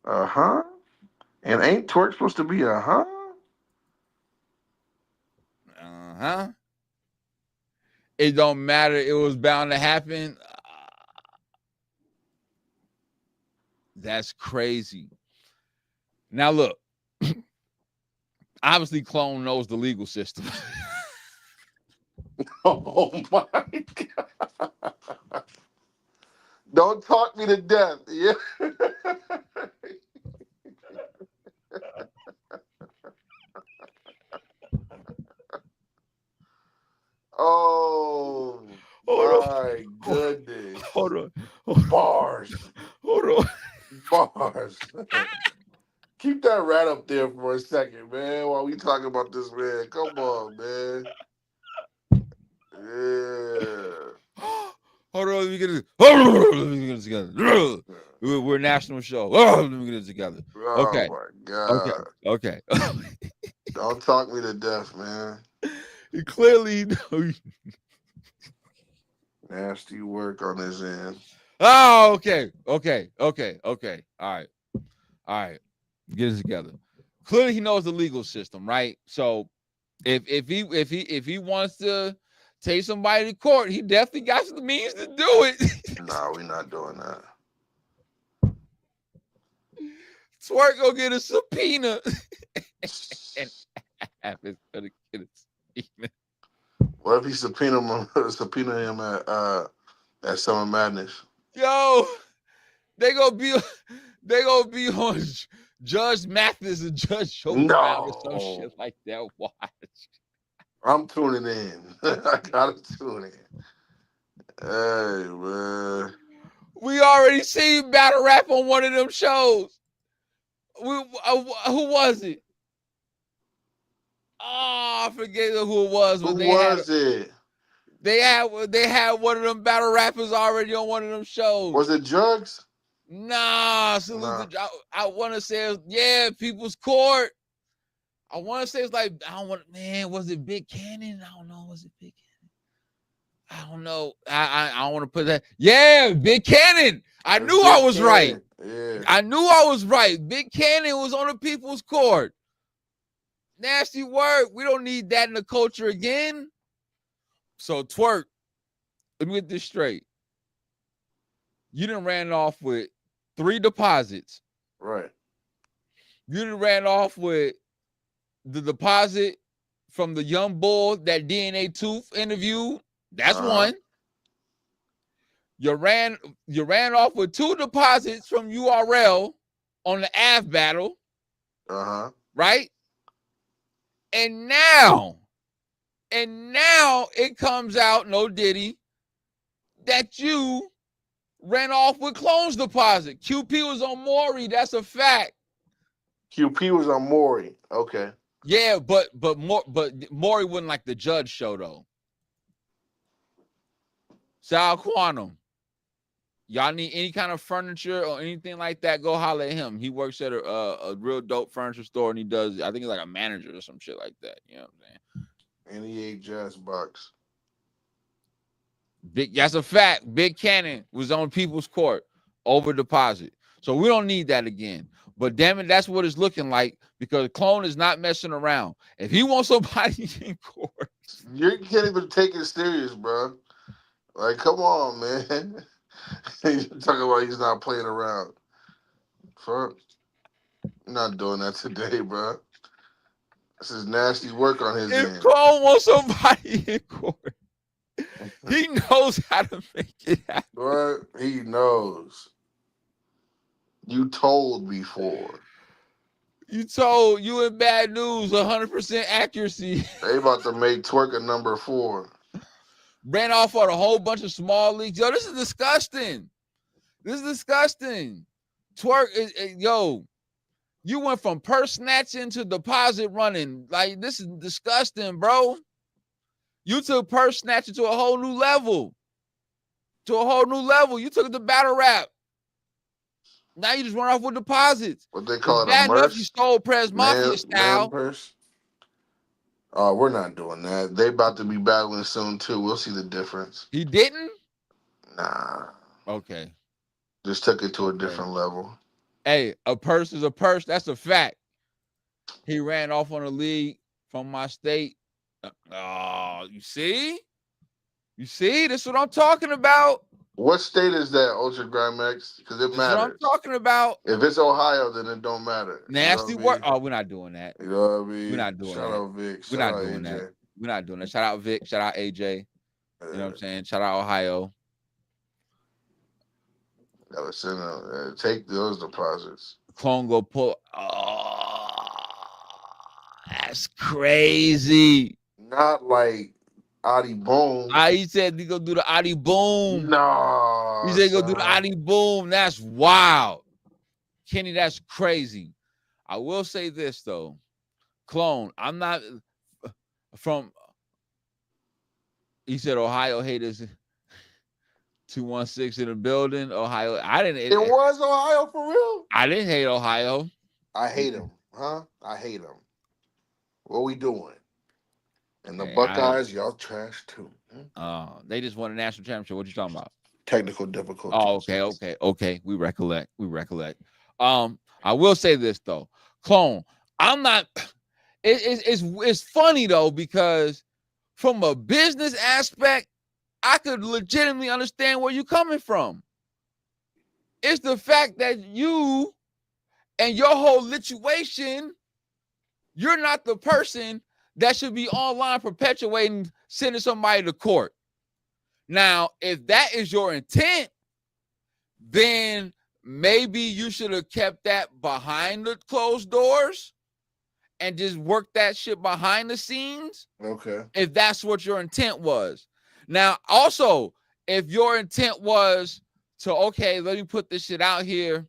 huh? And ain't Twork supposed to be a huh? Uh-huh. It don't matter. It was bound to happen. That's crazy. Now look. Obviously, Clone knows the legal system. Oh my God. Don't talk me to death. Yeah. Oh my goodness. Hold on. Bars. Hold on. Bars. Keep that rat up there for a second, man, while we talk about this, man. Come on, man. Yeah. Hold on, let me get it together. We're a national show. Let me get it together. Okay. Oh my God. Okay. Don't talk me to death, man. You clearly know. Nasty work on this end. Oh, okay. All right. Get it together. Clearly, he knows the legal system, right? So, if he wants to take somebody to court, he definitely got the means to do it. No, we're not doing that. Twork go get a subpoena. And is gonna get a subpoena. What if he subpoena him at Summer Madness? Yo, they gonna be on Judge Mathis and Judge Showground or some shit like that. Watch. I'm tuning in. I gotta tune in. Hey, man. We already seen battle rap on one of them shows. Who was it? Oh, I forget who it was. Who was it? They had one of them battle rappers already on one of them shows. Was it Jugs? Nah. I want to say, People's Court. I want to say it's like, was it Big Cannon? I don't know. Was it Big Cannon? I don't know. I don't want to put that. Yeah, Big Cannon. I knew I was right. Yeah. I knew I was right. Big Cannon was on the People's Court. Nasty work. We don't need that in the culture again. So Twork, let me get this straight. You done ran off with 3 deposits. Right. You done ran off with the deposit from the young bull that DNA Tooth interviewed. That's one. You ran off with 2 deposits from URL on the AV battle. Right? And now it comes out, no Diddy, that you ran off with Clone's deposit. QP was on Maury. That's a fact. QP was on Maury. Okay. Yeah, but Maury wasn't like the judge show though. Sal Quantum. Y'all need any kind of furniture or anything like that, go holler at him. He works at a real dope furniture store, and he does, I think he's like a manager or some shit like that. You know what I'm saying? NEA Jazz Box. That's a fact. Big Cannon was on People's Court over deposit. So we don't need that again. But damn it, that's what it's looking like because Clone is not messing around. If he wants somebody in court. You can't even take it serious, bro. Like, come on, man. You're talking about he's not playing around. Fuck. I'm not doing that today, bro. This is nasty work on his end. If Clone wants somebody in court, he knows how to make it happen. Right? He knows. You told before. You told you in bad news 100% accuracy. They about to make Twork a number 4. Ran off on a whole bunch of small leagues. Yo, this is disgusting. This is disgusting. Twork is, yo, you went from purse snatching to deposit running. Like, this is disgusting, bro. You took purse snatching to a whole new level. To a whole new level. You took the battle rap. Now you just run off with deposits. What they call it, bad a enough merce? you stole Prez Mafia style. Man purse? Oh, we're not doing that. They about to be battling soon, too. We'll see the difference. He didn't? Nah. Okay. Just took it to a different level. Hey, a purse is a purse. That's a fact. He ran off on a league from my state. Oh, you see? You see? This is what I'm talking about. What state is that, Ultra Grimex? Because it matters. That's what I'm talking about. If it's Ohio, then it don't matter. Nasty work. Oh, we're not doing that. You know what I mean? We're not doing that. Shout out Vic. We're not doing that. We're not doing that. Shout out Vic. Shout out AJ. You know what I'm saying? Shout out Ohio. Take those deposits. Clone go pull. Oh, that's crazy. Not like Adi Boom. He said he go do the Adi Boom. No. He said go do the Adi Boom. That's wild. Kenny, that's crazy. I will say this, though. Clone, I'm not from. He said Ohio haters 216 in the building. Ohio. I didn't. It was Ohio for real? I didn't hate Ohio. I hate him. Huh? I hate him. What we doing? And the Buckeyes, y'all trash too. They just won a national championship. What you talking about? Technical difficulties. Oh, okay. We recollect. I will say this though, Clone. I'm not. It's funny though, because from a business aspect, I could legitimately understand where you're coming from. It's the fact that you and your whole situation, you're not the person that should be online perpetuating sending somebody to court. Now, if that is your intent, then maybe you should have kept that behind the closed doors and just worked that shit behind the scenes. Okay. If that's what your intent was. Now, also, if your intent was to, okay, let me put this shit out here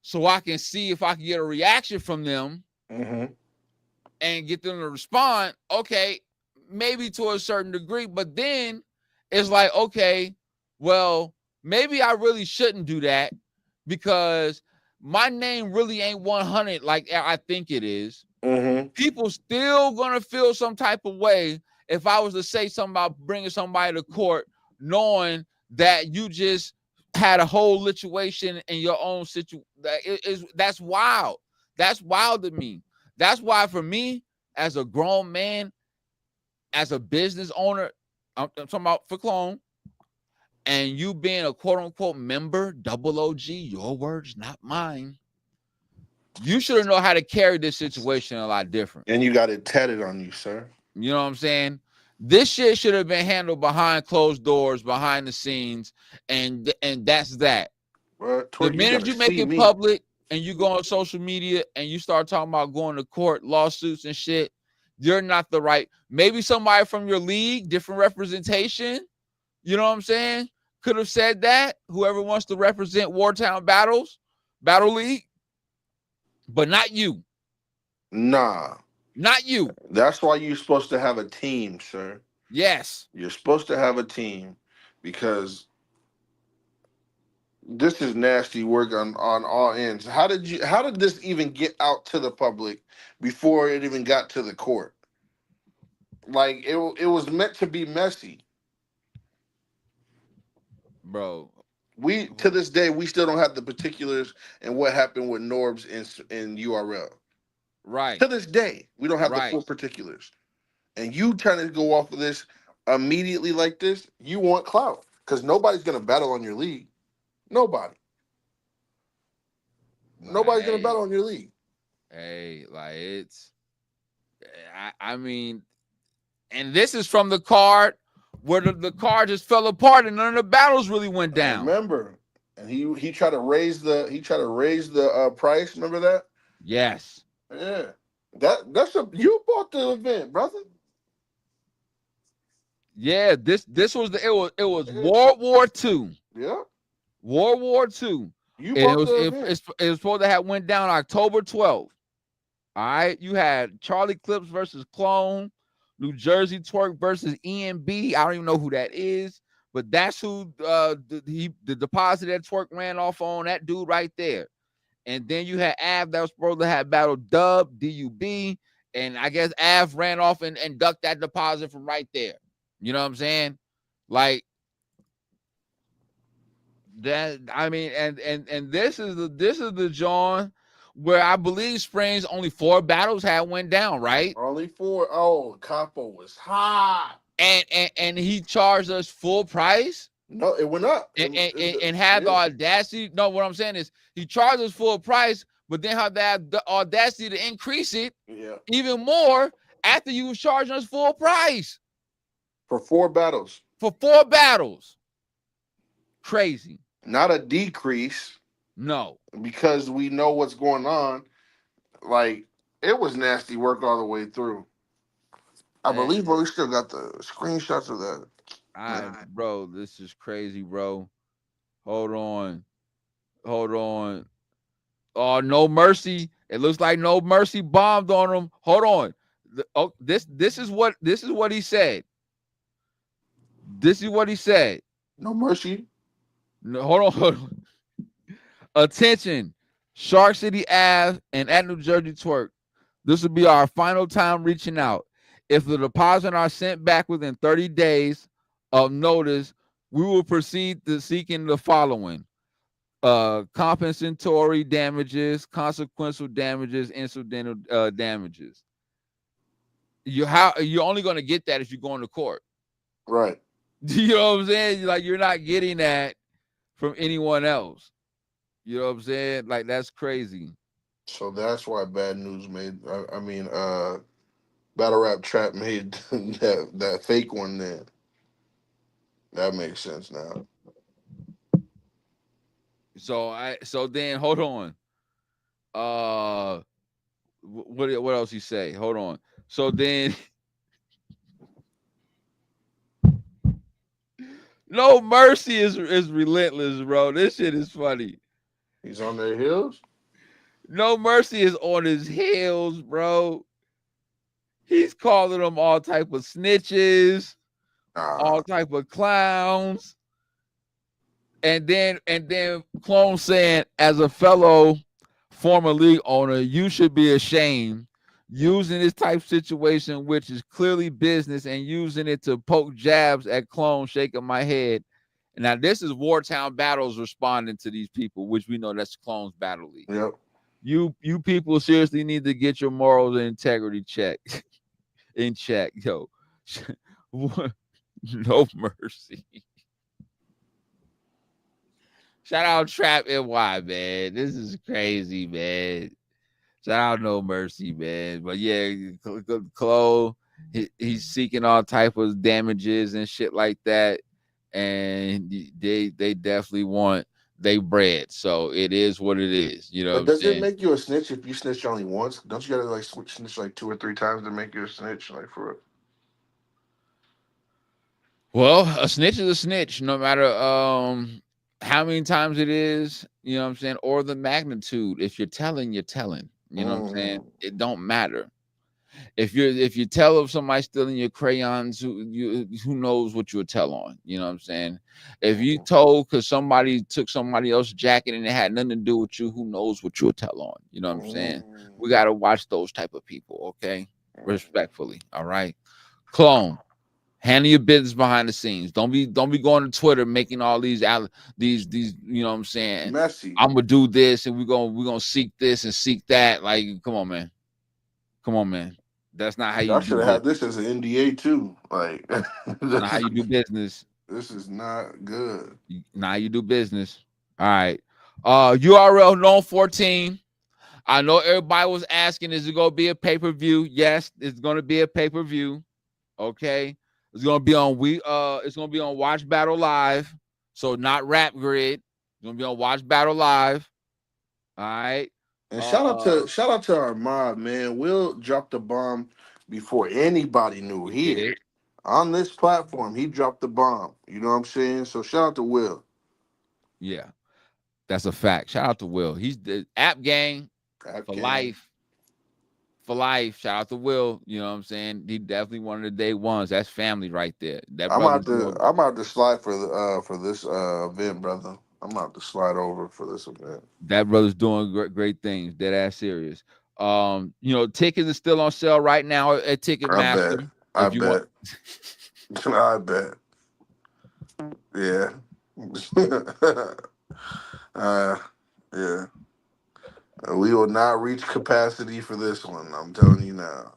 so I can see if I can get a reaction from them and get them to respond, okay, maybe to a certain degree. But then it's like, okay, well, maybe I really shouldn't do that because my name really ain't 100 like I think it is. People still going to feel some type of way if I was to say something about bringing somebody to court, knowing that you just had a whole situation in your own situation. That's wild. That's wild to me. That's why for me, as a grown man, as a business owner, I'm talking about for Clone, and you being a quote unquote member, double OG, your words, not mine. You should know how to carry this situation a lot different. And you got it tatted on you, sir. You know what I'm saying? This shit should have been handled behind closed doors, behind the scenes, and that's that. Well, the minute you make it public and you go on social media and you start talking about going to court, lawsuits and shit, you're not the right. Maybe somebody from your league, different representation, you know what I'm saying, could have said that. Whoever wants to represent Wartown Battles, Battle League, but not you. Nah. Not you. That's why you're supposed to have a team, sir. Yes. You're supposed to have a team because this is nasty work on all ends. How did this even get out to the public before it even got to the court? Like it was meant to be messy. Bro. We to this day we still don't have the particulars and what happened with Norbs in URL. Right. To this day, we don't have the full particulars. And you trying to go off of this immediately like this, you want clout. Because nobody's going to battle on your league. Nobody. Nobody's going to battle on your league. Hey, like it's... I mean... And this is from the card where the card just fell apart and none of the battles really went down. I remember. And he tried to raise the price. Remember that? Yes. Yeah. You bought the event, brother. Yeah, this was it was World War II. Yeah. World War II. You And bought the event. it was supposed to have went down October 12th. All right. You had Charlie Clips versus Clone, New Jersey Twork versus EMB. I don't even know who that is, but that's who the deposit that Twork ran off on, that dude right there. And then you had Av that was supposed to have battled Dub, DUB, and I guess Av ran off and ducked that deposit from right there. You know what I'm saying? Like that. I mean, and this is the John where I believe Springz only 4 battles had went down, right? Only 4. Oh, Capo was hot. And he charged us full price. No, it went up. And had the audacity. No, what I'm saying is he charged us full price, but then had the audacity to increase it even more after you was charging us full price. For 4 battles. For 4 battles. Crazy. Not a decrease. No. Because we know what's going on. Like, it was nasty work all the way through. I believe we still got the screenshots of that. Bro, this is crazy, bro. Hold on. Oh, No Mercy. It looks like No Mercy bombed on him. Hold on. This is what he said. This is what he said. No Mercy. No, hold on. Attention, Shark City Ave and at New Jersey Twork. This will be our final time reaching out. If the deposit are sent back within 30 days of notice, we will proceed to seeking the following: compensatory damages, consequential damages, incidental damages. You're only going to get that if you go into court. Right. You know what I'm saying? Like, you're not getting that from anyone else. You know what I'm saying? Like, that's crazy. So that's why Bad News made, Battle Rap Trap made that fake one then. That makes sense now. So then hold on. What else he say? Hold on. So then No Mercy is relentless, bro. This shit is funny. He's on their heels? No Mercy is on his heels, bro. He's calling them all type of snitches, all type of clowns. And then Clone saying, as a fellow former league owner, you should be ashamed using this type of situation, which is clearly business, and using it to poke jabs at Clone, shaking my head. And now this is Wartown Battles responding to these people, which we know that's Clone's battle league. Yep. You people seriously need to get your morals and integrity checked. In check, yo. No Mercy. Shout out Trap NY, man. This is crazy, man. Shout out No Mercy, man. But yeah, Chloe, he's seeking all type of damages and shit like that, and they definitely want they bread. So it is what it is, you know. But does it make you a snitch if you snitch only once? Don't you gotta like snitch like 2 or 3 times to make you a snitch? Like for well, a snitch is a snitch, no matter how many times it is, you know what I'm saying, or the magnitude. If you're telling, you're telling. You know what I'm saying? It don't matter. If you tell of somebody stealing your crayons, who knows what you'll tell on? You know what I'm saying? If you told because somebody took somebody else's jacket and it had nothing to do with you, who knows what you'll tell on? You know what I'm saying? We gotta watch those type of people, okay? Respectfully, all right. Clone, handle your business behind the scenes. Don't be going to Twitter making all these you know what I'm saying? Messy. I'm gonna do this and we're gonna seek this and seek that. Like, come on, man. Come on, man. That's not how you. I should have had this as an NDA too. Like, that's not how you do business. This is not good. Now you do business. All right. URL known 14. I know everybody was asking, is it gonna be a pay-per-view? Yes, it's gonna be a pay-per-view. Okay. It's gonna be on Watch Battle Live. So not Rap Grid. It's gonna be on Watch Battle Live. All right. And shout out to our mob, man. Will dropped the bomb before anybody knew here. On this platform, he dropped the bomb. You know what I'm saying? So shout out to Will. Yeah, that's a fact. Shout out to Will. He's the app gang for life. For life. Shout out to Will. You know what I'm saying? He definitely one of the day ones. That's family right there. I'm about to slide for this event, brother. I'm about to slide over for this event. That brother's doing great things. Dead ass serious. Tickets are still on sale right now at Ticketmaster. I bet. I bet. Yeah. Yeah. We will not reach capacity for this one. I'm telling you now.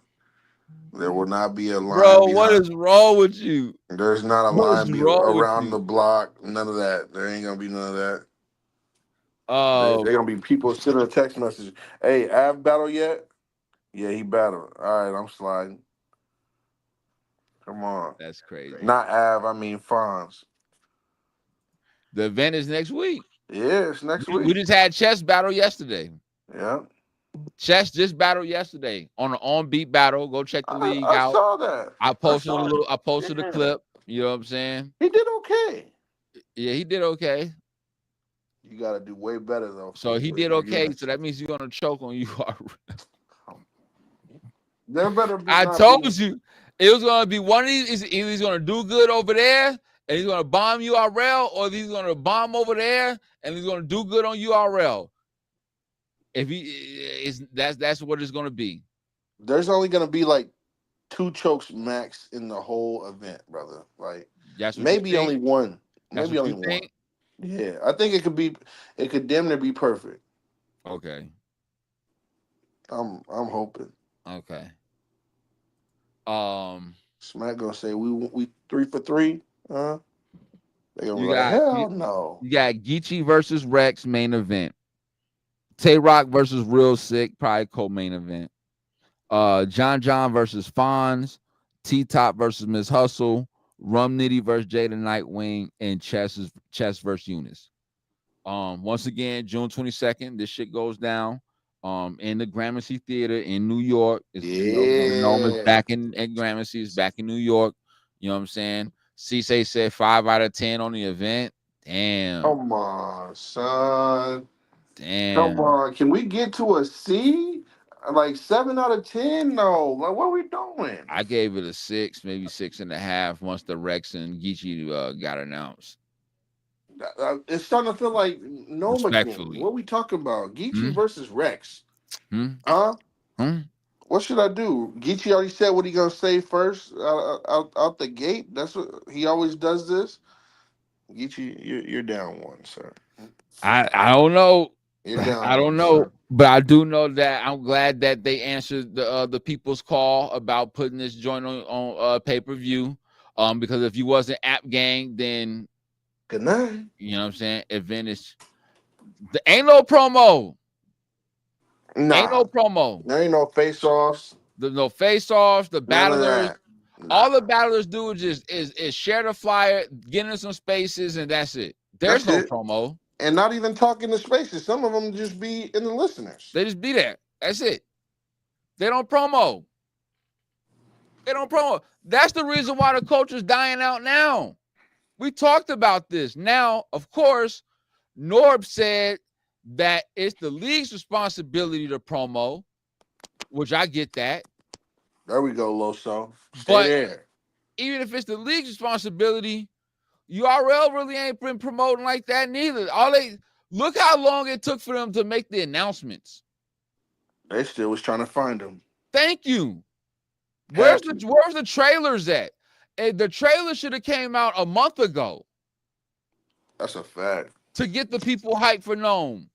There will not be a line. Bro, what is wrong with you? There's not a line around the block. None of that. There ain't gonna be none of that. They're gonna be people sending a text message. Hey, Av battle yet? Yeah, he battled. All right, I'm sliding. Come on. That's crazy. Not Av, I mean Fonz. The event is next week. Yeah, it's next week. We just had Chess battle yesterday. Yeah. Chess just battled yesterday on an on-beat battle. Go check the league out. I saw that. I posted a clip. You know what I'm saying? He did okay. Yeah, he did okay. You gotta do way better though. So he did okay. So that means you're gonna choke on URL. There better be. I told you it was gonna be one of these. Either he's gonna do good over there and he's gonna bomb URL, or he's gonna bomb over there and he's gonna do good on URL. If he is, that's what it's gonna be. There's only gonna be like 2 chokes max in the whole event, brother. Like maybe only one. Maybe only one. Yeah, I think it could damn near be perfect. Okay. I'm hoping. Okay. Smack gonna say we 3 for 3, huh? They gonna be like, hell no. You got Geechee versus Rex main event. Twork versus Real Sick, probably co-main event. John versus Fonz, T-Top versus Miss Hustle, Rum Nitty versus Jada Nightwing, and Chess versus Eunice. Once again, June 22nd, this shit goes down. In the Gramercy Theater in New York. It's back in Gramercy. It's back in New York. You know what I'm saying? Cisse said 5 out of 10 on the event. Damn. Come on, son. Damn. Come on. Can we get to a C? Like 7 out of 10? No. Like, what are we doing? I gave it a 6, maybe 6.5 once the Rex and Geechee got announced. It's starting to feel like no. What are we talking about? Geechee versus Rex. What should I do? Geechee already said what he gonna say first out the gate. That's what he always does. This Geechee, you're down 1, sir. I don't know. I don't know, but I do know that I'm glad that they answered the people's call about putting this joint on pay-per-view. Because if you wasn't App Gang, then good night. You know what I'm saying? Event is ain't no promo. Nah. Ain't no promo. There ain't no face-offs. There's no face-offs. The battlers, all the battlers do is share the flyer, get in some spaces, and that's it. There's no promo. And not even talking to spaces. Some of them just be in the listeners. They just be there. That's it. They don't promo. That's the reason why the culture's dying out now. We talked about this. Now, of course, Norb said that it's the league's responsibility to promo, which I get that. There we go, Loso. Stay there. Even if it's the league's responsibility, URL really ain't been promoting like that neither. Look how long it took for them to make the announcements. They still was trying to find them. Thank you. Where's the trailers at? The trailer should have came out a month ago. That's a fact. To get the people hyped for Gnome.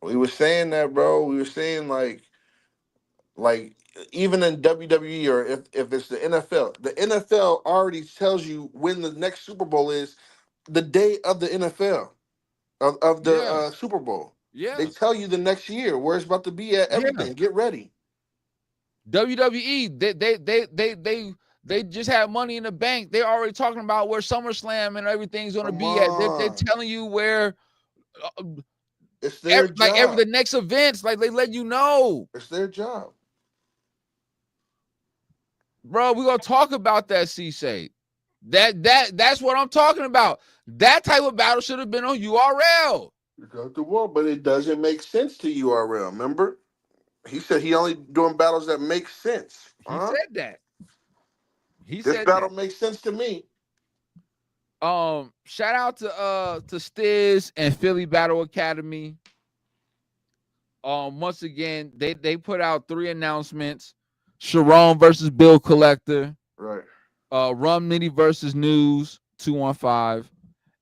We were saying that, bro. We were saying like even in WWE or if it's the NFL already tells you when the next Super Bowl is, the day of the NFL of the Super Bowl. Yeah, they tell you the next year where it's about to be at everything. Yeah. Get ready. WWE, they just have money in the bank. They're already talking about where SummerSlam and everything's going to be at. They're telling you where It's their job. Like the next events, like they let you know. It's their job. Bro, we're gonna talk about that, C-Say. That's what I'm talking about. That type of battle should have been on URL. You got the war, but it doesn't make sense to URL. Remember, he said he only doing battles that make sense. He said that. This battle makes sense to me. Shout out to Stiz and Philly Battle Academy. Once again, they put out 3 announcements: Sharon versus Bill Collector, right? Rum Nitty versus News 215,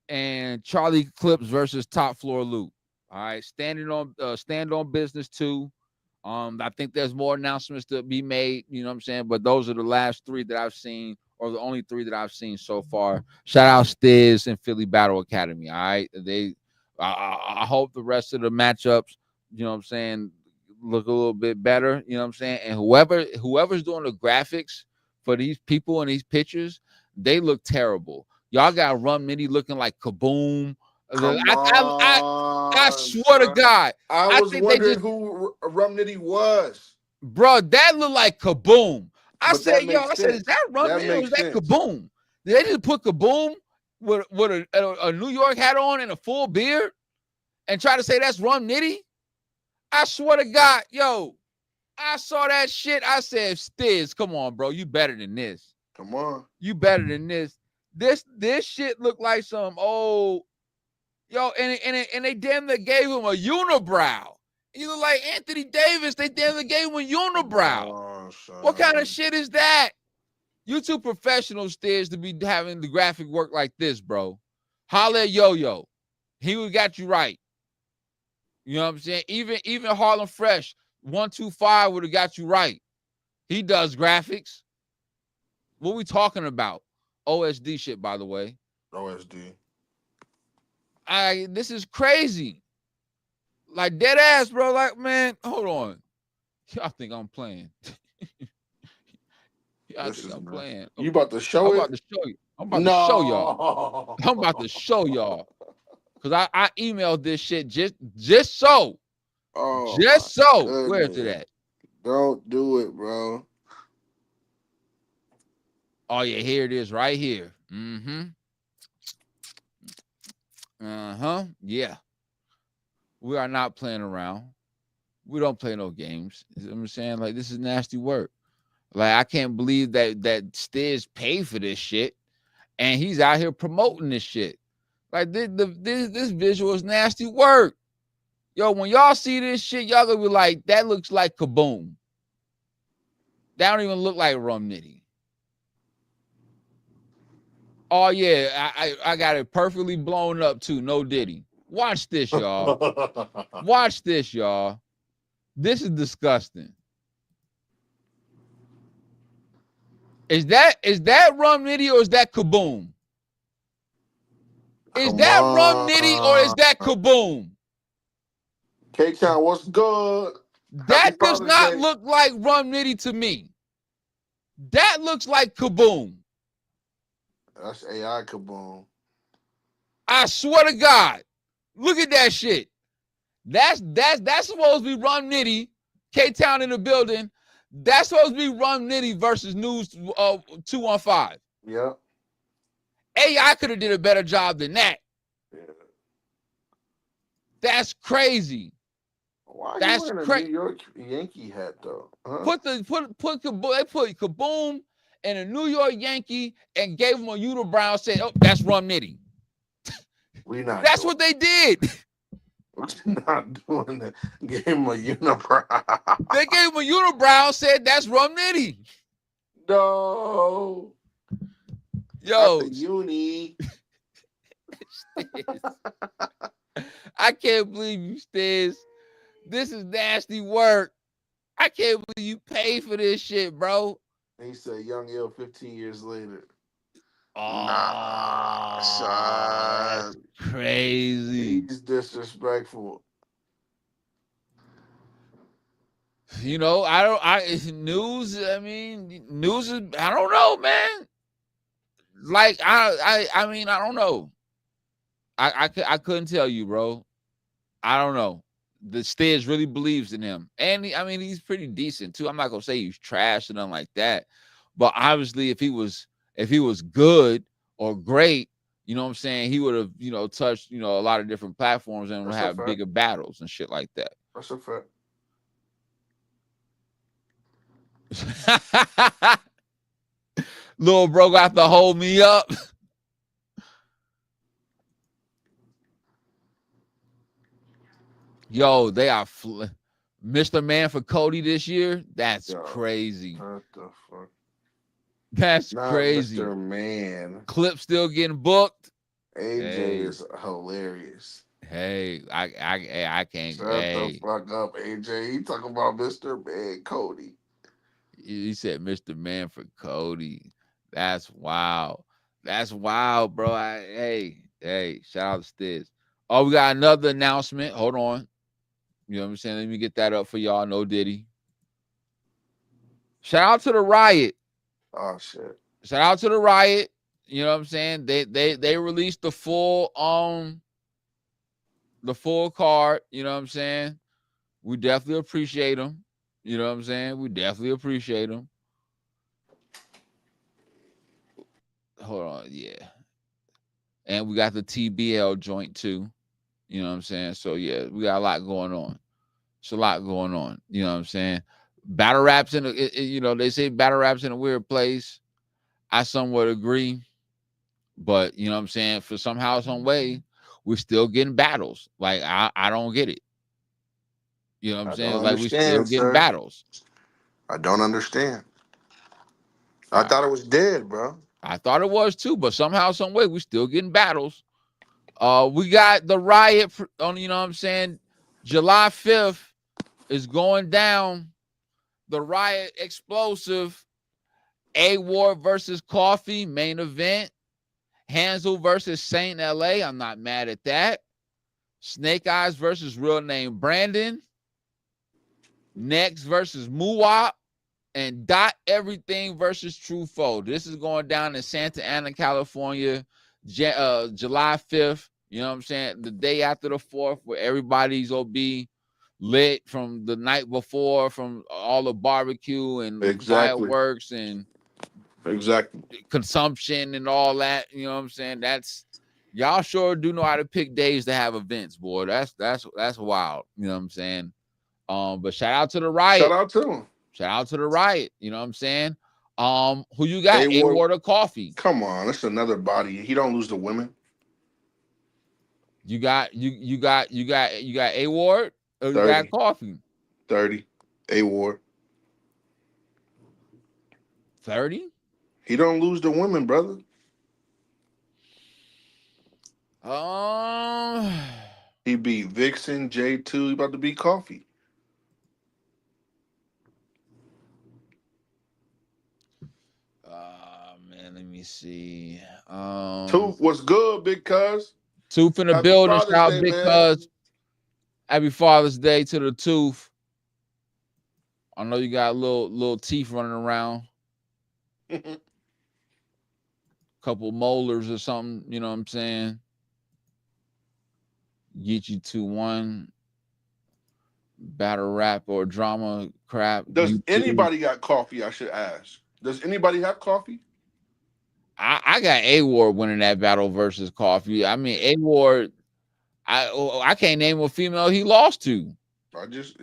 and Charlie Clips versus Top Floor Loop. All right, Stand on Business 2. I think there's more announcements to be made, you know what I'm saying? But those are the last 3 that I've seen, or the only 3 that I've seen so far. Shout out Stiz and Philly Battle Academy. All right. I hope the rest of the matchups, you know what I'm saying, look a little bit better, you know what I'm saying? And whoever's doing the graphics for these people and these pictures, they look terrible. Y'all got Rum Nitty looking like Kaboom. I swear to God. I was wondering who Rum Nitty was. Bro, that looked like Kaboom. I said, is that Rum Nitty or is that Kaboom? Did they just put Kaboom with a New York hat on and a full beard and try to say that's Rum Nitty? I swear to God, yo, I saw that shit. I said, Stiz, come on, bro. You better than this. Come on. You better than this. This shit looked like some old... Yo, and they damn near gave him a unibrow. He look like Anthony Davis. They damn near gave him a unibrow. What kind of shit is that? You too professional, Stiz, to be having the graphic work like this, bro. Holla at Yo-Yo. He would got you right. You know what I'm saying? Even Harlem Fresh 125 would have got you right. He does graphics. What we talking about? OSD shit, by the way. OSD. This is crazy. Like dead ass, bro. Like, man, hold on. Y'all think I'm playing. Y'all think I'm playing. You about to show it? I'm about to show you. I'm about to show y'all. I'm about to show y'all. Because I emailed this shit just so. Oh, just so. Goodness. Where's it at? Don't do it, bro. Oh, yeah, here it is right here. Mm-hmm. Yeah. We are not playing around. We don't play no games. You know what I'm saying? Like, this is nasty work. Like, I can't believe that Stiz paid for this shit and he's out here promoting this shit. Like, this visual is nasty work. Yo, when y'all see this shit, y'all gonna be like, that looks like Kaboom. That don't even look like Rum Nitty. Oh, yeah, I got it perfectly blown up, too. No Diddy. Watch this, y'all. Watch this, y'all. This is disgusting. Is that Rum Nitty or is that Kaboom? Is that Rum Nitty or is that Kaboom? K-Town, what's good? That does not look like Rum Nitty to me. That looks like Kaboom. That's AI Kaboom. I swear to God. Look at that shit. That's supposed to be Rum Nitty. K-Town in the building. That's supposed to be Rum Nitty versus News 215. Yeah. AI could have did a better job than that. Yeah. That's crazy. Why are you wearing a New York Yankee hat though? Huh? They put Kaboom in a New York Yankee and gave him a unibrow. Said, "Oh, that's Rum Nitty." That's what they did. We're not doing that. Gave him a unibrow. They gave him a unibrow. Said that's Rum Nitty. No. Yo, uni. I can't believe you, Stiz. This is nasty work. I can't believe you paid for this shit, bro. He said, "Young Ill 15 years later." Oh, nah, son. That's crazy. He's disrespectful. You know, news is, I don't know, man. Like, I mean, I don't know. I couldn't tell you, bro. I don't know. The Stiz really believes in him. And I mean, he's pretty decent too. I'm not gonna say he's trash or nothing like that. But obviously, if he was good or great, you know what I'm saying, he would have, touched, a lot of different platforms and would have bigger battles and shit like that. That's a fact. Little bro got to hold me up. Yo, they are Mr. Man for Cody this year. That's crazy. What the fuck? That's crazy. Mr. Man. Clip still getting booked. AJ is hilarious. Hey, I can't. Shut the fuck up, AJ. He talking about Mr. Man Cody. He said Mr. Man for Cody. That's wild. That's wild, bro. Hey, shout out to Stiz. Oh, we got another announcement. Hold on. You know what I'm saying? Let me get that up for y'all. No Diddy. Shout out to the Riot. Oh shit. Shout out to the Riot. You know what I'm saying? They released the full card. You know what I'm saying? We definitely appreciate them. You know what I'm saying? We definitely appreciate them. Hold on, yeah. And we got the TBL joint too. You know what I'm saying? So yeah, we got a lot going on. It's a lot going on. You know what I'm saying? Battle raps they say battle raps in a weird place. I somewhat agree. But you know what I'm saying? For somehow, some way, we're still getting battles. Like I don't get it. You know what I'm saying? It's like we still getting battles. I don't understand. I thought it was dead, bro. I thought it was too, but somehow, some way, we still getting battles. We got the Riot on, you know what I'm saying? July 5th is going down. The Riot Explosive, A-Ward versus Coffee, main event. Hansel versus Saint LA. I'm not mad at that. Snake Eyes versus real name Brandon. Next versus Muwop. And Dot Everything versus True Foe. This is going down in Santa Ana, California, July 5th. You know what I'm saying? The day after the 4th, where everybody's going to be lit from the night before, from all the barbecue and fireworks and consumption and all that. You know what I'm saying? Y'all sure do know how to pick days to have events, boy. That's wild. You know what I'm saying? But shout out to the Riot. Shout out to them. Shout out to the Riot. You know what I'm saying? Who you got? A-Ward or Coffee? Come on, that's another body. He don't lose to women. You got A-Ward or you got Coffee? 30. A-Ward. 30? He don't lose to women, brother. He beat Vixen, J2. He about to beat Coffee. Man, let me see. Tooth was good, big cuz. Tooth in the building. Shout out big cuz. Happy Father's Day to the Tooth. I know you got little teeth running around. Couple molars or something, you know what I'm saying? Get you 2-1. Battle rap or drama crap. Does anybody got Coffee? I should ask. Does anybody have Coffee? I got A-Ward winning that battle versus Coffee. I mean, A-Ward, I can't name a female he lost to. I just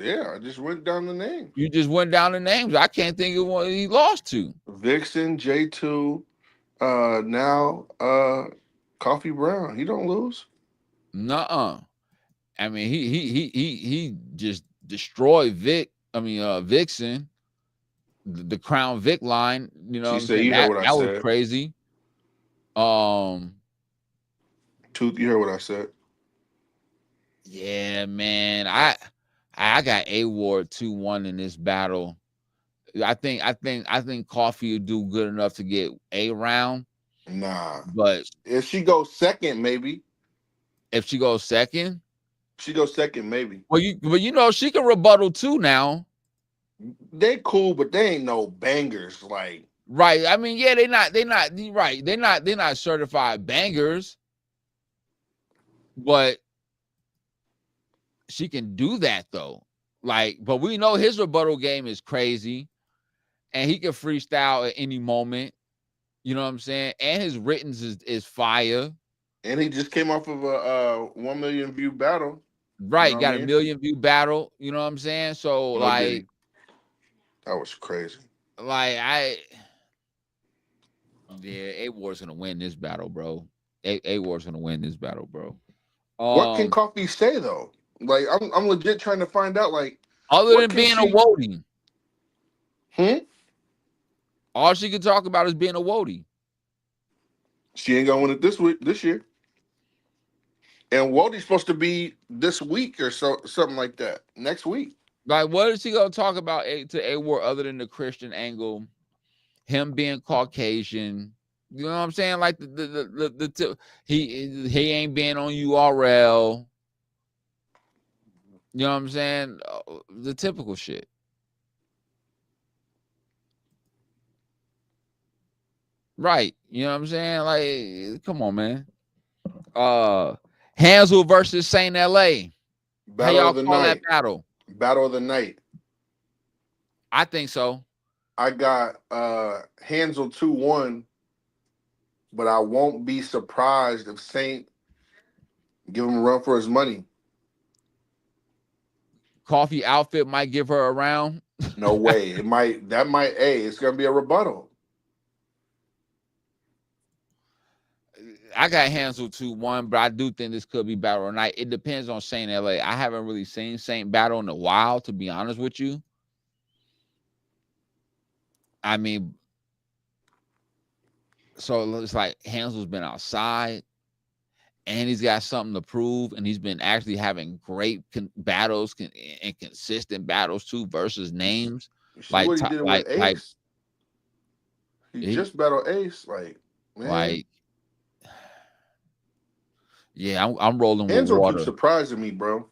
went down the names. You just went down the names. I can't think of one he lost to. Vixen, J2, now Coffee Brown. He don't lose. Nuh-uh. I mean, he just destroyed Vixen, the Crown Vic line. You know, that was crazy. Tooth, you heard what I said. Yeah, man. I got A-Ward 2-1 in this battle. I think Coffee will do good enough to get a round. Nah, but if she goes second, maybe. If she goes second, maybe. Well, you know she can rebuttal too now. They cool, but they ain't no bangers like. Right. I mean, yeah, they're not right. They're not certified bangers. But she can do that though. Like, but we know his rebuttal game is crazy, and he can freestyle at any moment. You know what I'm saying? And his writtens is fire. And he just came off of a 1 million view battle. Right, You know got a million view battle. You know what I'm saying? So like, that was crazy. Like A War's gonna win this battle, bro. A War's gonna win this battle, bro. What can Coffee say though? Like, I'm legit trying to find out. Like, other than being a woadie, all she can talk about is being a woadie. She ain't gonna win it this year. And Wodie's supposed to be this week or so, something like that. Next week. Like, what is he gonna talk about to A War other than the Christian angle? Him being Caucasian, you know what I'm saying? Like he ain't been on URL. You know what I'm saying? The typical shit. Right. You know what I'm saying? Like, come on, man. Hansel versus Saint LA. How y'all call that battle? Battle of the night. I think so. I got Hansel 2-1, but I won't be surprised if Saint give him a run for his money. Coffee outfit might give her a round. No way. It's gonna be a rebuttal. I got Hansel 2-1, but I do think this could be battle of the night. It depends on Saint LA. I haven't really seen Saint battle in a while, to be honest with you. I mean, so it's like Hansel's been outside and he's got something to prove, and he's been actually having great battles and consistent battles too versus names. Like what he did with Ace. He just battled Ace, like, man. Like, yeah, I'm rolling with Hansel water. keeps surprising me, bro.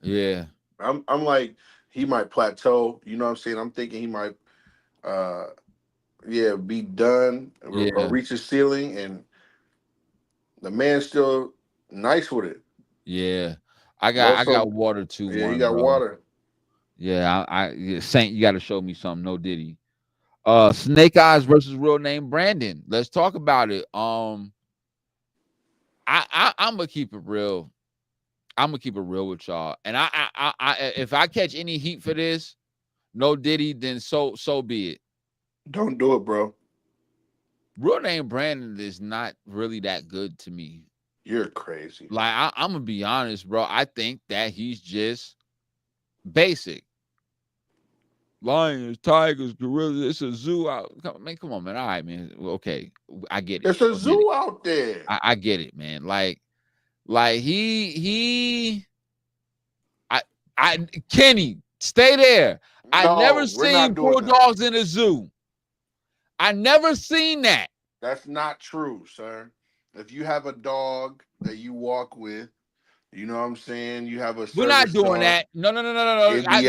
Yeah, I'm like, he might plateau. You know what I'm saying? I'm thinking he might, be done or reach his ceiling, and the man's still nice with it. Yeah, I got water too. Yeah, you got water. Yeah, I Saint, you got to show me something. No Diddy. Snake Eyes versus Real Name Brandon. Let's talk about it. I'm gonna keep it real. I'm gonna keep it real with y'all. And I if I catch any heat for this, no Diddy, then so be it. Don't do it, bro. Real Name Brandon is not really that good to me. You're crazy. Like, I'm gonna be honest, bro. I think that he's just basic. Lions, tigers, gorillas. It's a zoo out. Come on, man. All right, man. Okay, I get it. It's a zoo out there. I get it, man. Like Kenny, stay there. I never seen bulldogs in a zoo. I never seen that. That's not true, sir. If you have a dog that you walk with, you know what I'm saying? You have a We're not doing dog. that. No. I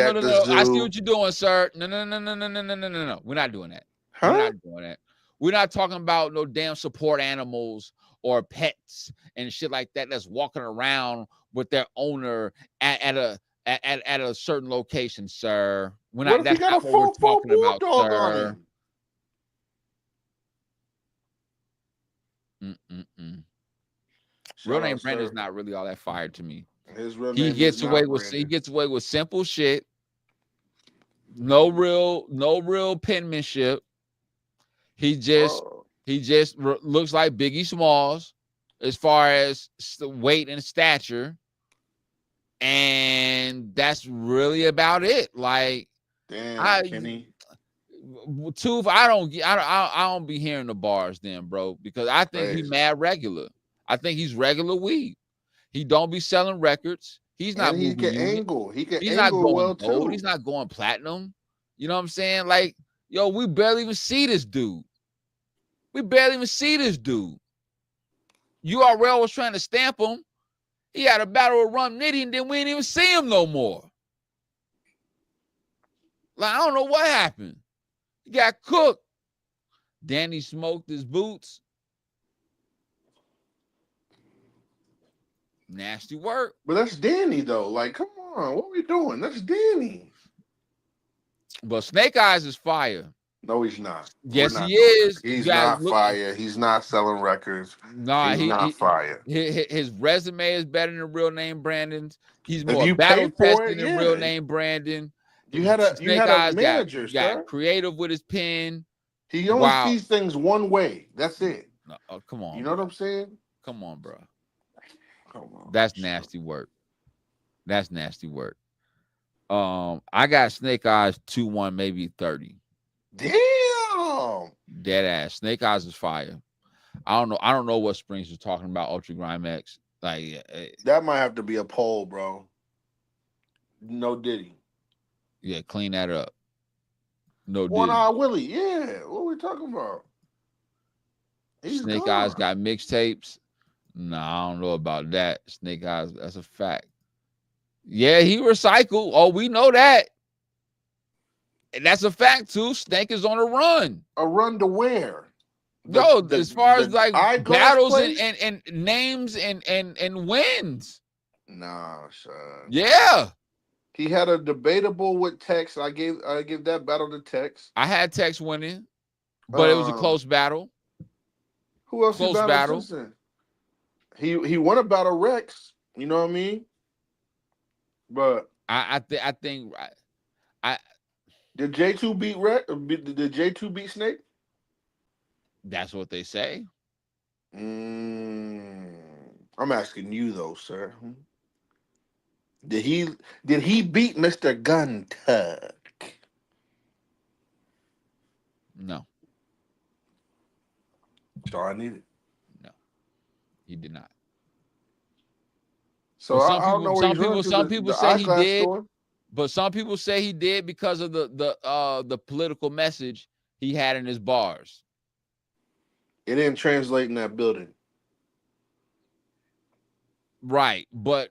see what you're doing, sir. No. We're not doing that. Huh? We're not doing that. We're not talking about no damn support animals or pets and shit like that that's walking around with their owner at a certain location, sir. We're not. That's not what we're talking about, sir. Real Name Brandon's not really all that fired to me. His real name gets away with simple shit. No real penmanship. He just looks like Biggie Smalls as far as weight and stature, and that's really about it. Like, damn, Kenny. Tooth, I don't be hearing the bars then, bro, because I think he's mad regular. I think he's regular weed. He don't be selling records. He's not. He can angle. He's not going well gold. too. He's not going platinum. You know what I'm saying? Like, yo, we barely even see this dude. URL was trying to stamp him. He had a battle with Rum Nitty, and then we didn't even see him no more. Like, I don't know what happened. He got cooked. Danny smoked his boots. Nasty work. But that's Danny, though. Like, come on, what we doing? That's Danny. But Snake Eyes is fire. No, he's not. Yes, he is. He's not fire. He's not selling records. Nah, he's not fire. His resume is better than real name Brandon's. He's more you battle tested than real name Brandon. You had a manager, got creative with his pen. He only sees things one way. That's it. No, come on. You know what I'm saying? Come on, bro. Come on. That's nasty work. That's nasty work. I got Snake Eyes 2-1, maybe 30. Damn. Dead ass. Snake Eyes is fire. I don't know what Springz was talking about. Ultra Grime X. Like that might have to be a poll, bro. No Diddy. Yeah, clean that up. No Diddy. One Eye Willie. Yeah. What are we talking about? Snake Eyes got mixtapes. Nah, I don't know about that. Snake Eyes, that's a fact. Yeah, he recycled. Oh, we know that. And that's a fact too. Snake is on a run. A run to where? As far as like battles and names and wins. Nah, son. Yeah. He had a debatable with Tex. I gave that battle to Tex. I had Tex winning, but it was a close battle. Who else? Close battle. He won a battle Rex. You know what I mean? But I think did J2 beat Rex? Did J2 beat Snake? That's what they say. I'm asking you though, sir. Did he beat Mr. Gun Tug? No. That's all I needed. No, he did not. So some people say he did, but some people say he did because of the political message he had in his bars. It didn't translate in that building. Right, but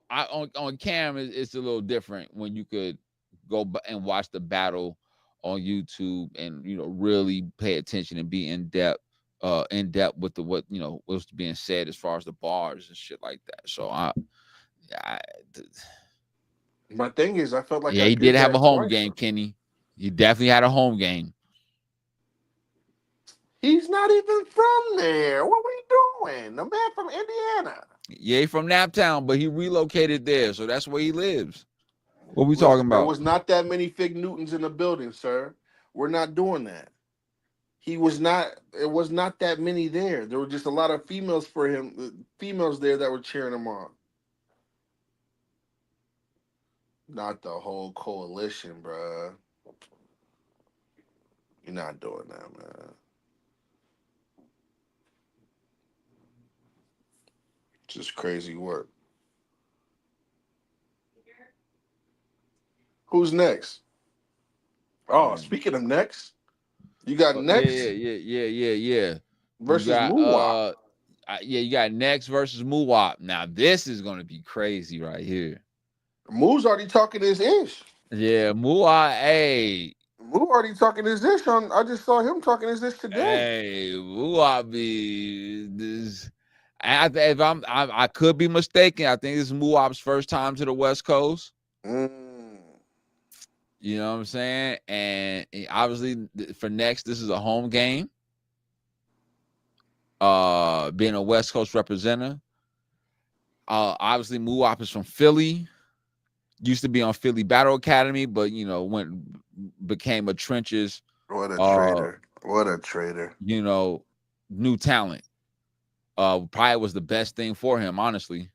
on cam it's a little different when you could go and watch the battle on YouTube and really pay attention and be in depth with what was being said as far as the bars and shit like that. So my thing is, I felt like he did have a home game, Kenny. He definitely had a home game. He's not even from there. What are we doing? The man from Indiana. Yeah, he's from Naptown, but he relocated there, so that's where he lives. What are we talking about? There was not that many Fig Newtons in the building, sir. We're not doing that. It was not that many there. There were just a lot of females there that were cheering him on. Not the whole coalition, bruh. You're not doing that, man. Just crazy work. Who's next? Oh, speaking of next, you got next. Yeah. Versus Muwap. You got next versus Muwap. Now this is gonna be crazy right here. Moo's already talking his ish. Yeah, Muwap. Hey, Moo already talking his ish on. I just saw him talking his ish today. Hey, Muwap be this. I could be mistaken. I think this is Muwap's first time to the West Coast. You know what I'm saying? And obviously for next, this is a home game. Being a West Coast representative. Obviously Muwap is from Philly. Used to be on Philly Battle Academy, but became a trenches. What a traitor. What a traitor. New talent. Probably was the best thing for him, honestly.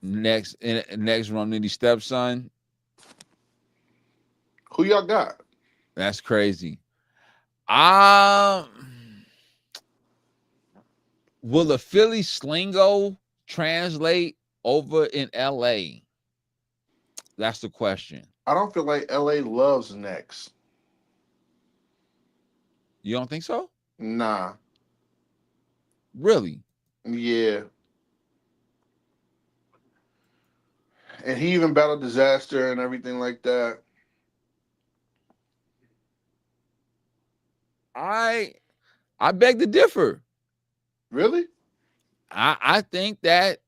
Next Romney stepson. Who y'all got? That's crazy. Will the Philly slingo translate over in LA? That's the question. I don't feel like LA loves Next. You don't think so? Nah. Really? Yeah. And he even battled Disaster and everything like that. I beg to differ. Really? I think that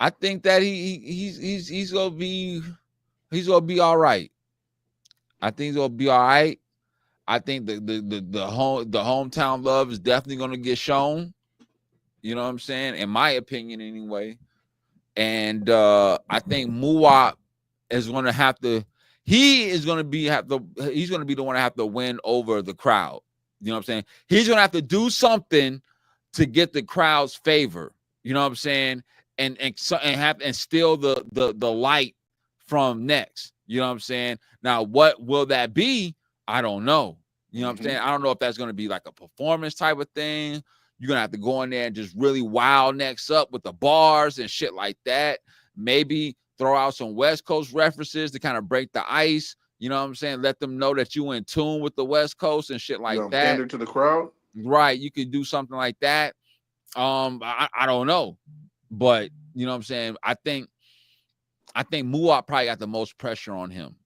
I think that he's gonna be all right. I think he's gonna be all right. I think the hometown love is definitely gonna get shown. You know what I'm saying? In my opinion, anyway. And I think Muwap is gonna have to. He's gonna be the one to have to win over the crowd. You know what I'm saying? He's gonna have to do something to get the crowd's favor. You know what I'm saying? And steal the light from Next. You know what I'm saying? Now, what will that be? I don't know. You know what I'm saying? I don't know if that's gonna be like a performance type of thing. You're gonna have to go in there and just really wow Next up with the bars and shit like that. Maybe throw out some West Coast references to kind of break the ice. You know what I'm saying? Let them know that you in tune with the West Coast and shit like that. Pander to the crowd. Right. You could do something like that. I don't know. But you know what I'm saying? I think Muwap probably got the most pressure on him.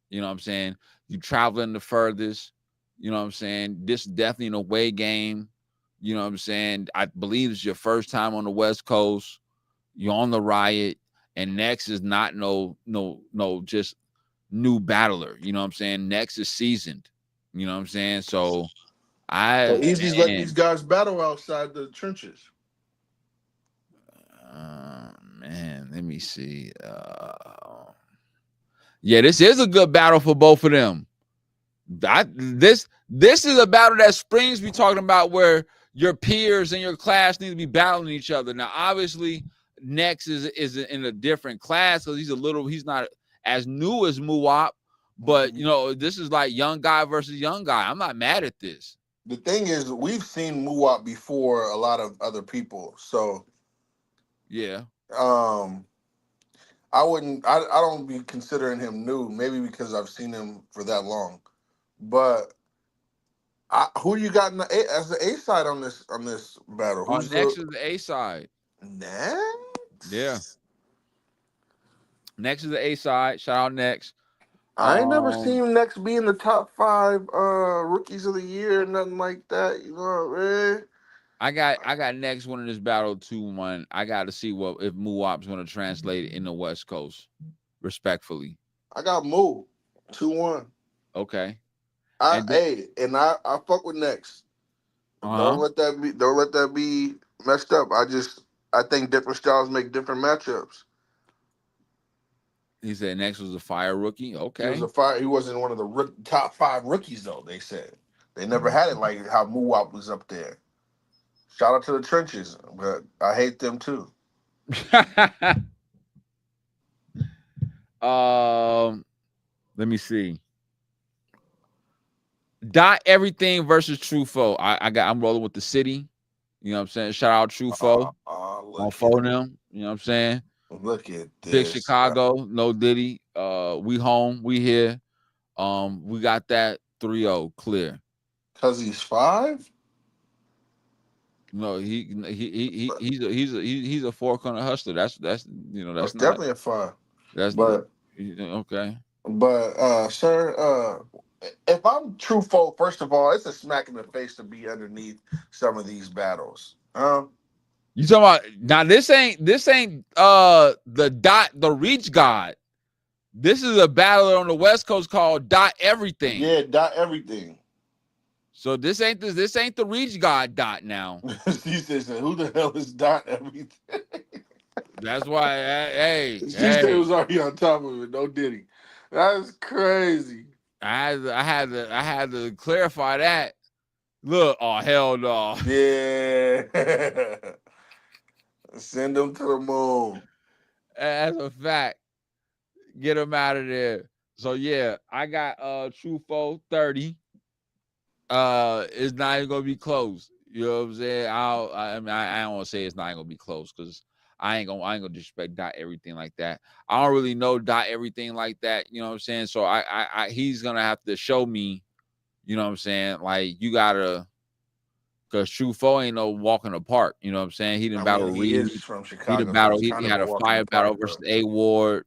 You know what I'm saying? You traveling the furthest. You know what I'm saying? This is definitely an away game. You know what I'm saying? I believe it's your first time on the West Coast. You're on the riot, and Next is not no just new battler. You know what I'm saying? Next is seasoned. You know what I'm saying? So Easy's letting these guys battle outside the trenches. Man, let me see. Yeah, this is a good battle for both of them. This is a battle that Springz be talking about where your peers in your class need to be battling each other. Now, obviously, Next is in a different class because he's not as new as Muwap, but you know, this is like young guy versus young guy. I'm not mad at this. The thing is, we've seen Muwap before a lot of other people, so yeah. I don't be considering him new, maybe because I've seen him for that long. But who you got as the A side on this battle? Who's Next is the A side. Next? Yeah. Next is the A side. Shout out Next. I ain't never seen Next be in the top 5 rookies of the year, nothing like that. You know what I mean? I got Next winning this battle 2-1. I got to see if Muwap's going to translate it in the West Coast, respectfully. I got Mu 2-1. Okay. I fuck with Next. Don't let that be messed up. I think different styles make different matchups. He said Next was a fire rookie. Okay. He wasn't one of the top 5 rookies though. They said they never had it like how Muwap was up there. Shout out to the trenches, but I hate them too. Let me see. Dot Everything versus True Foe. I'm rolling with the city. You know what I'm saying? Shout out True Foe. On phone them. You know what I'm saying? Look at this. Big Chicago, no Diddy. We home, we here. We got that 3-0 clear. Cause he's 5? No, he's a 4-corner hustler. That's definitely a 5. Okay. But sir, if I'm True Foe, first of all, it's a smack in the face to be underneath some of these battles. You talking about now? This ain't the Reach God. This is a battler on the West Coast called Dot Everything. Yeah, Dot Everything. So this ain't the Reach God Dot now. He says, "Who the hell is Dot Everything?" That's why. Hey, said was already on top of it. No Diddy. That's crazy. I had to clarify that. Look, oh hell no. Yeah. Send them to the moon. That's a fact. Get them out of there. So yeah, I got True Foe 30. It's not even gonna be close. You know what I'm saying? I don't want to say it's not gonna be close because I ain't gonna disrespect Dot Everything like that. I don't really know Dot Everything like that. You know what I'm saying? So he's gonna have to show me. You know what I'm saying? Like you gotta. Because True Foe ain't no walk in the park. You know what I'm saying? He didn't battle Reed. He is from Chicago. He didn't battle. He had a fire battle versus A Ward.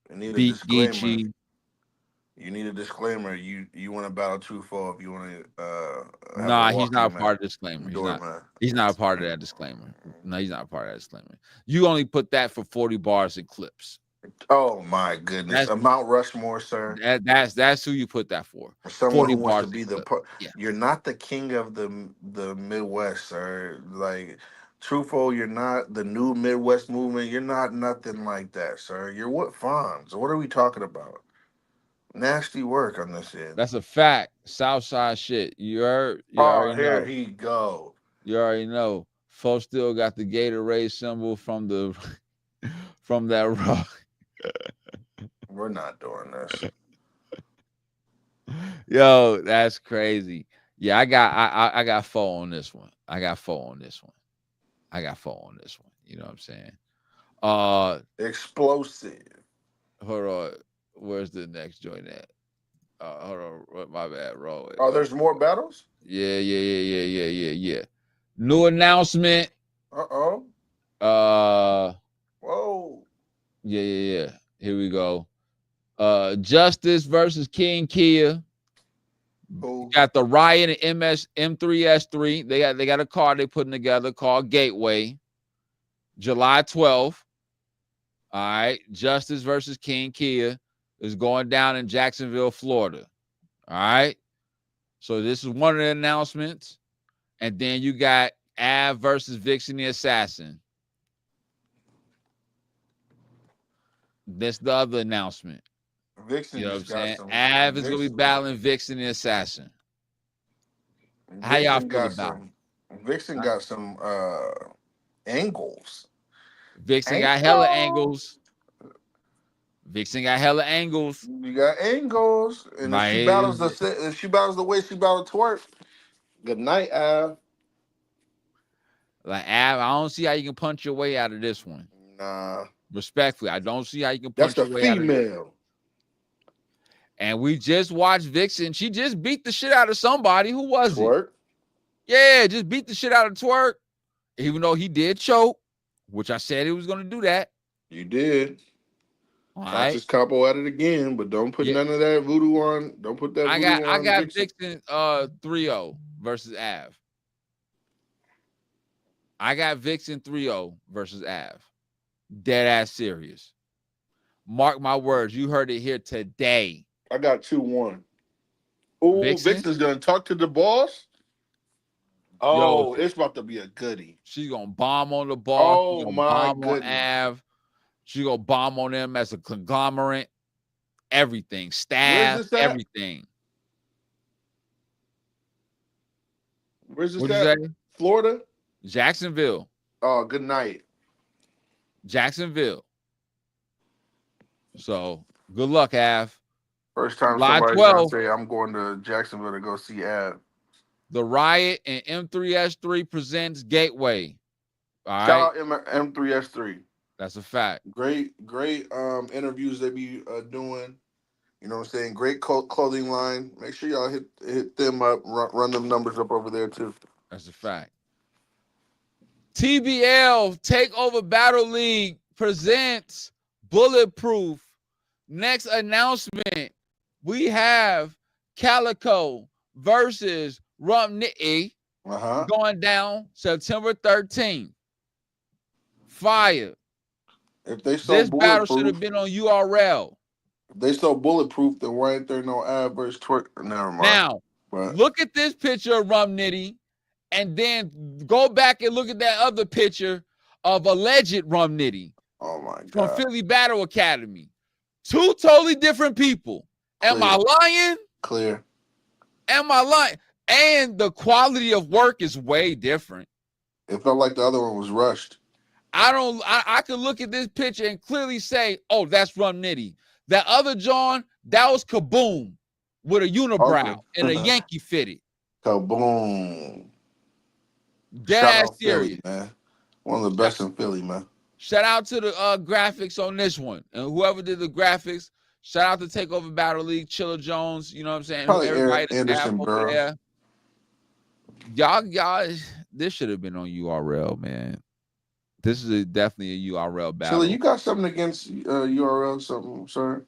Beat Geechee. You need a disclaimer. You want to battle Truthful if you want to have a Nah, he's not a walk-in part of match. the disclaimer. Do it, man. He's not a part of that disclaimer. No, he's not a part of that disclaimer. You only put that for 40 bars and clips. Oh my goodness. A Mount Rushmore, sir. That's who you put that for. Someone 40 who wants bars to be and the yeah. You're not the king of the Midwest, sir. Like Truthful, you're not the new Midwest movement. You're not nothing like that, sir. You're what Fonz? What are we talking about? Nasty work on this end. That's a fact. Southside shit. You already Here know. he go. You already know. Folks still got the Gatorade symbol from the from that rock. We're not doing this. Yo, that's crazy. Yeah, I got 4 on this one. I got 4 on this one. You know what I'm saying? Explosive. Hold on. Where's the next joint at? Hold on. My bad, roll. Oh, there's more battles? Yeah. New announcement. Uh-oh. Whoa. Yeah. Here we go. Justice versus King Kia. Got the Riot and M3S3. They got a card they putting together called Gateway. July 12th. All right. Justice versus King Kia is going down in Jacksonville, Florida. All right. So this is one of the announcements. And then you got Av versus Vixen the Assassin. That's the other announcement. Vixen, you know what I'm saying? Av is going to be battling Vixen the Assassin. How y'all feel about it? Vixen got some angles. Vixen got hella angles. You got angles. And if she battles the way she battled Twork, good night, Av. Like Av, I don't see how you can punch your way out of this one. Nah. Respectfully, I don't see how you can punch your way out of female. And we just watched Vixen. She just beat the shit out of somebody. Who was Twork? Yeah, just beat the shit out of Twork. Even though he did choke, which I said he was going to do that. You did. All right. Francis Capo at it again, but don't put none of that voodoo on. Don't put that voodoo on. I got Vixen 3-0 versus Av. I got Vixen 3-0 versus Av. Dead ass serious. Mark my words. You heard it here today. I got 2-1. Oh, Vixen's gonna talk to the boss. Oh, it's about to be a goodie. She's gonna bomb on the boss. Oh my goodness. On Av. She's gonna bomb on them as a conglomerate. Everything. Staff. Everything. Where's this at? Florida? Jacksonville. Oh, good night. Jacksonville. So good luck, Av. First time somebody's gonna say I'm going to Jacksonville to go see Av. The Riot and M3S3 presents Gateway. All Shout out M3S3. That's a fact. Great interviews they be doing. You know what I'm saying? Great clothing line. Make sure y'all hit them up, run them numbers up over there too. That's a fact. TBL Takeover Battle League presents Bulletproof. Next announcement, we have Calico versus Rump Nitty going down September 13th. Fire. If they so this battle should have been on URL. If they so bulletproof, then why ain't there no Av versus Twork? Never mind. Now, look at this picture of Rump Nitty, and then go back and look at that other picture of alleged Rump Nitty. Oh my God. From Philly Battle Academy. 2 totally different people. Clear. Am I lying? Clear. Am I lying? And the quality of work is way different. It felt like the other one was rushed. I could look at this picture and clearly say, oh, that's Rump Nitty. That other John, that was Kaboom with a unibrow and a Yankee fitted. Kaboom. Dead ass serious. Philly, man. One of the best in Philly, man. Shout out to the graphics on this one. And whoever did the graphics, shout out to Takeover Battle League, Chiller Jones, you know what I'm saying? Probably everybody Anderson Burrow. Y'all, this should have been on URL, man. This is definitely a URL battle. Chiller, you got something against URL, something, sir?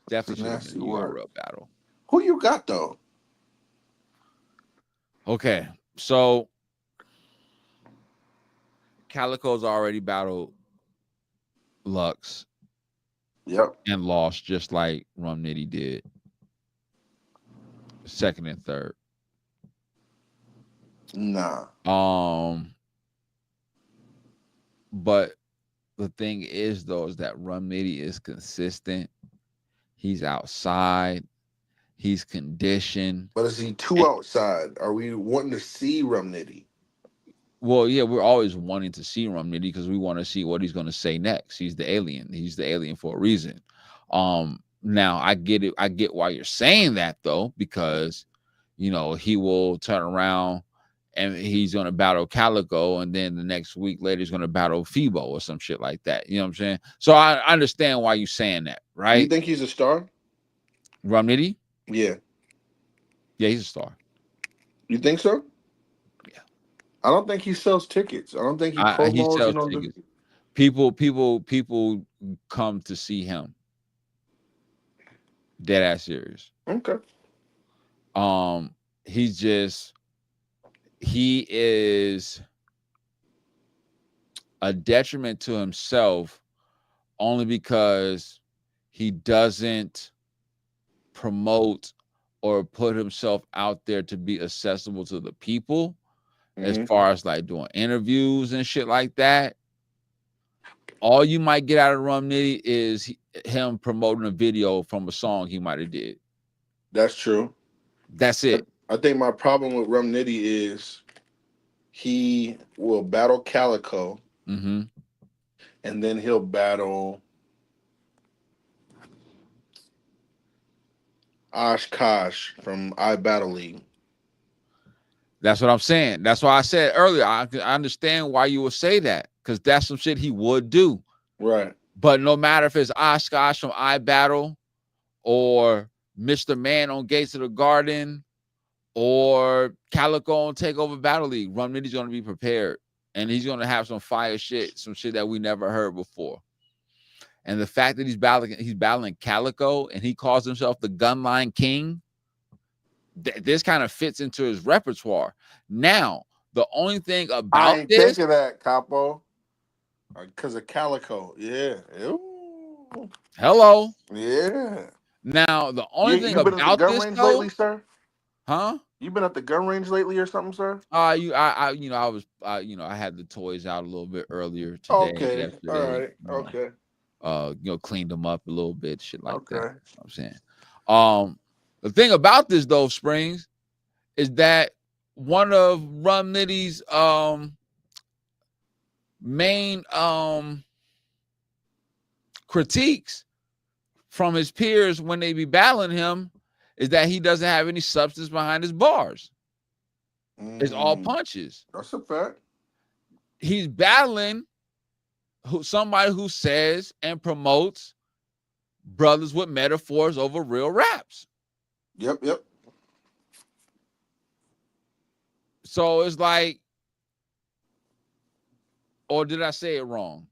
Definitely should have been a URL battle. Who you got though? Okay, so Calico's already battled Lux. Yep. And lost just like Rum Nitty did. Second and third. Nah. But the thing is though, is that Rum Nitty is consistent. He's outside. He's conditioned. But is he too outside? Are we wanting to see Rum Nitty? Well, yeah, we're always wanting to see Rum Nitty because we want to see what he's going to say next. He's the alien. He's the alien for a reason. Now I get it. I get why you're saying that though, because you know he will turn around and he's going to battle Calico, and then the next week later he's going to battle Phoebo or some shit like that. You know what I'm saying? So I understand why you're saying that, right? You think he's a star? Rum Nitty? Yeah. Yeah, he's a star. You think so? Yeah. I don't think he sells tickets. I don't think he promos. He sells tickets. People come to see him. Dead ass serious. Okay. He is a detriment to himself only because he doesn't promote or put himself out there to be accessible to the people, as far as like doing interviews and shit like that. All you might get out of Rum Nitty is him promoting a video from a song he might have did. That's true. That's it. I think my problem with Rum Nitty is he will battle Calico, and then he'll battle Oshkosh from iBattle League. That's what I'm saying. That's why I said earlier, I understand why you would say that, because that's some shit he would do. Right. But no matter if it's Oshkosh from iBattle or Mr. Man on Gates of the Garden or Calico on Takeover Battle League, Rum Nitty's going to be prepared. And he's going to have some fire shit, some shit that we never heard before. And the fact that he's battling Calico and he calls himself the Gunline King, this kind of fits into his repertoire. Now, the only thing about I ain't think of that, Capo. Because of Calico. Yeah. Ew. Hello. Yeah. Now, the only thing about about gun this range though, lately, sir? huh? You been at the gun range lately or something, sir? I had the toys out a little bit earlier today. Okay. Yesterday, All right. Okay. Cleaned them up a little bit, shit like that. You know what I'm saying. The thing about this though, Springz, is that one of Rum Nitty's main critiques from his peers when they be battling him is that he doesn't have any substance behind his bars. It's all punches. That's a fact. He's battling somebody who says and promotes brothers with metaphors over real raps. Yep. So it's like, or did I say it wrong?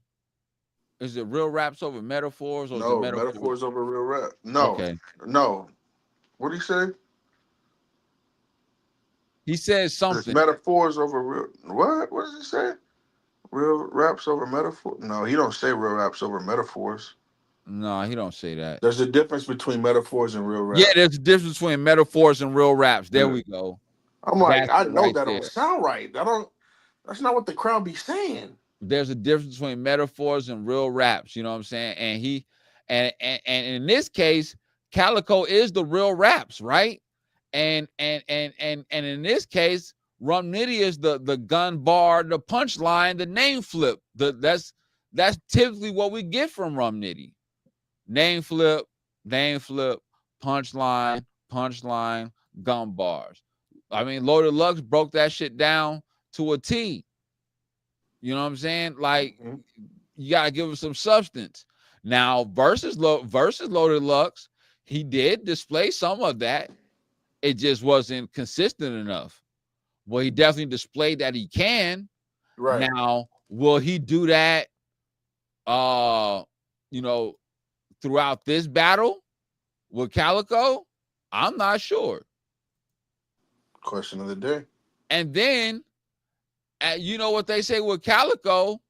Is it real raps over metaphors, or no, is it metaphors over real rap? No. Okay. No. What did he say? He says something. It's metaphors over real. What? What does he say? Real raps over metaphor? No, he don't say real raps over metaphors. No, he don't say that. There's a difference between metaphors and real raps. Yeah, there's a difference between metaphors and real raps. There we go. I'm like, I know that don't sound right. That's not what the crowd be saying. There's a difference between metaphors and real raps. You know what I'm saying? And in this case, Calico is the real raps, right? And in this case, Rum Nitty is the gun bar, the punchline, the name flip. That's typically what we get from Rum Nitty. Name flip, punchline, gun bars. I mean, Loaded Lux broke that shit down to a T. You know what I'm saying? Like, you gotta give him some substance. Now, versus Loaded Lux, he did display some of that. It just wasn't consistent enough. Well, he definitely displayed that he can. Right. Now, will he do that throughout this battle? With Calico, I'm not sure. Question of the day. And then, you know what they say with Calico?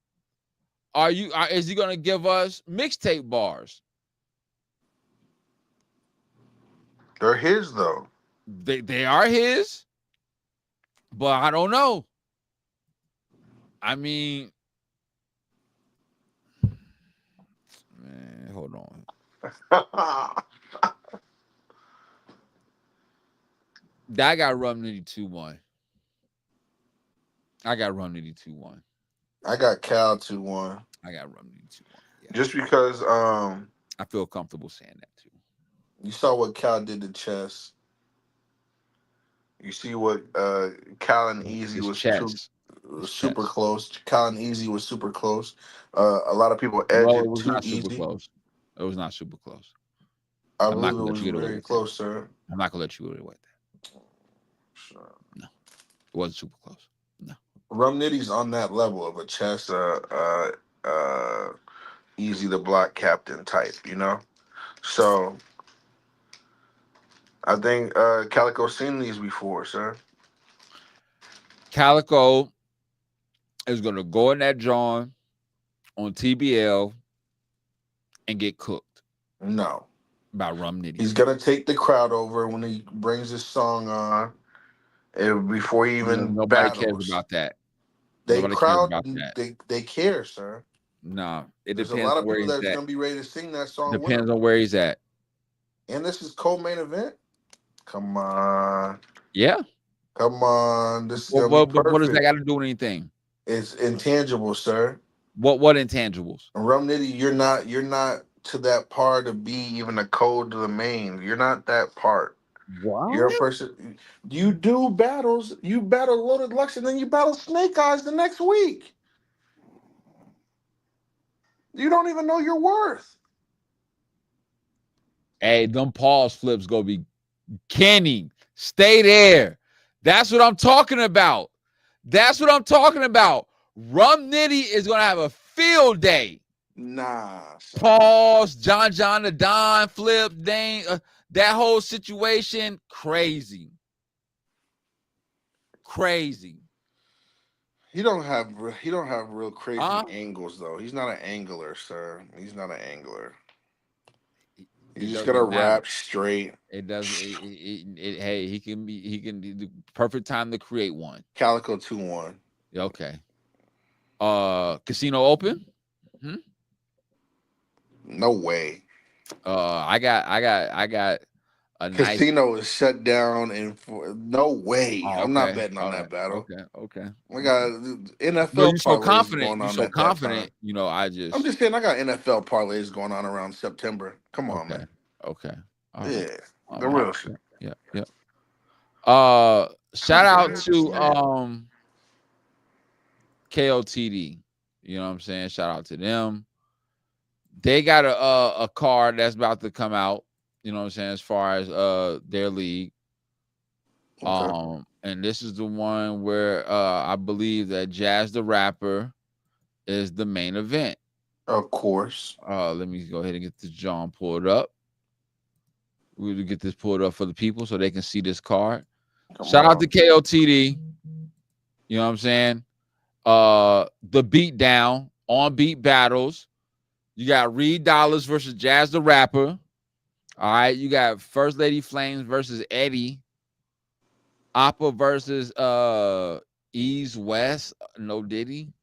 Is he gonna give us mixtape bars? They're his though. They are his, but I don't know. I mean, man, hold on. I got Rum Nitty 2-1. I got Rum Nitty 2-1. I got Cal 2-1. I got Rum Nitty 2-1. Yeah. Just because I feel comfortable saying that too. You saw what Cal did to Chess. You see what Cal and Easy was super close. Cal and Easy was super close. A lot of people edged it too easy. Super close. It was not super close. I believe it was very close, sir. I'm not gonna let you get away with that. Sure. No, it wasn't super close. No. Rum Nitty's on that level of a Chess, Easy the Block Captain type, you know. So I think Calico's seen these before, sir. Calico is going to go in that John on TBL and get cooked. No. By Rum Nitty. He's going to take the crowd over when he brings his song on before he even Nobody battles. Cares about that. Nobody cares about that. They care, sir. No. There's a lot of people that's going to be ready to sing that song. Depends on where he's at. And this is co-main event? Come on. Yeah. Come on. This is gonna be perfect. What does that got to do with anything? It's intangible, sir. What intangibles? Rum Nitty, you're not to that part to be even a code to the main. You're not that part. Wow. You're a person. You do battles. You battle Loaded Lux, and then you battle Snake Eyes the next week. You don't even know your worth. Hey, them pause flips gonna be Kenny. Stay there. That's what I'm talking about. That's what I'm talking about. Rum Nitty is gonna have a field day. Nah. Son. Pause. John the Don flip. Dang, that whole situation crazy. Crazy. He don't have real crazy angles though. He's not an angler, sir. He's not an angler. He's just gonna rap straight. It doesn't. Hey, he can be the perfect time to create one. Calico 2-1. Okay. Casino open? No way. I got a Casino is shut down and no way. Oh, okay. I'm not betting on that battle. Okay. I got NFL. No, you're so confident. You're so confident. You know, I'm just saying I got NFL parlays going on around September. Come on, man. Okay. Yeah. The real shit. Yeah. Shout out to KOTD. You know what I'm saying? Shout out to them. They got a card that's about to come out, you know what I'm saying, as far as their league. Okay. And this is the one where I believe that Jazz the Rapper is the main event. Of course. Let me go ahead and get this John pulled up. We'll get this pulled up for the people so they can see this card. Shout out to KOTD. You know what I'm saying? The beatdown, on beat battles. You got Reed Dollars versus Jazz the Rapper. All right. You got First Lady Flames versus Eddie. Appa versus Ease West. No Diddy.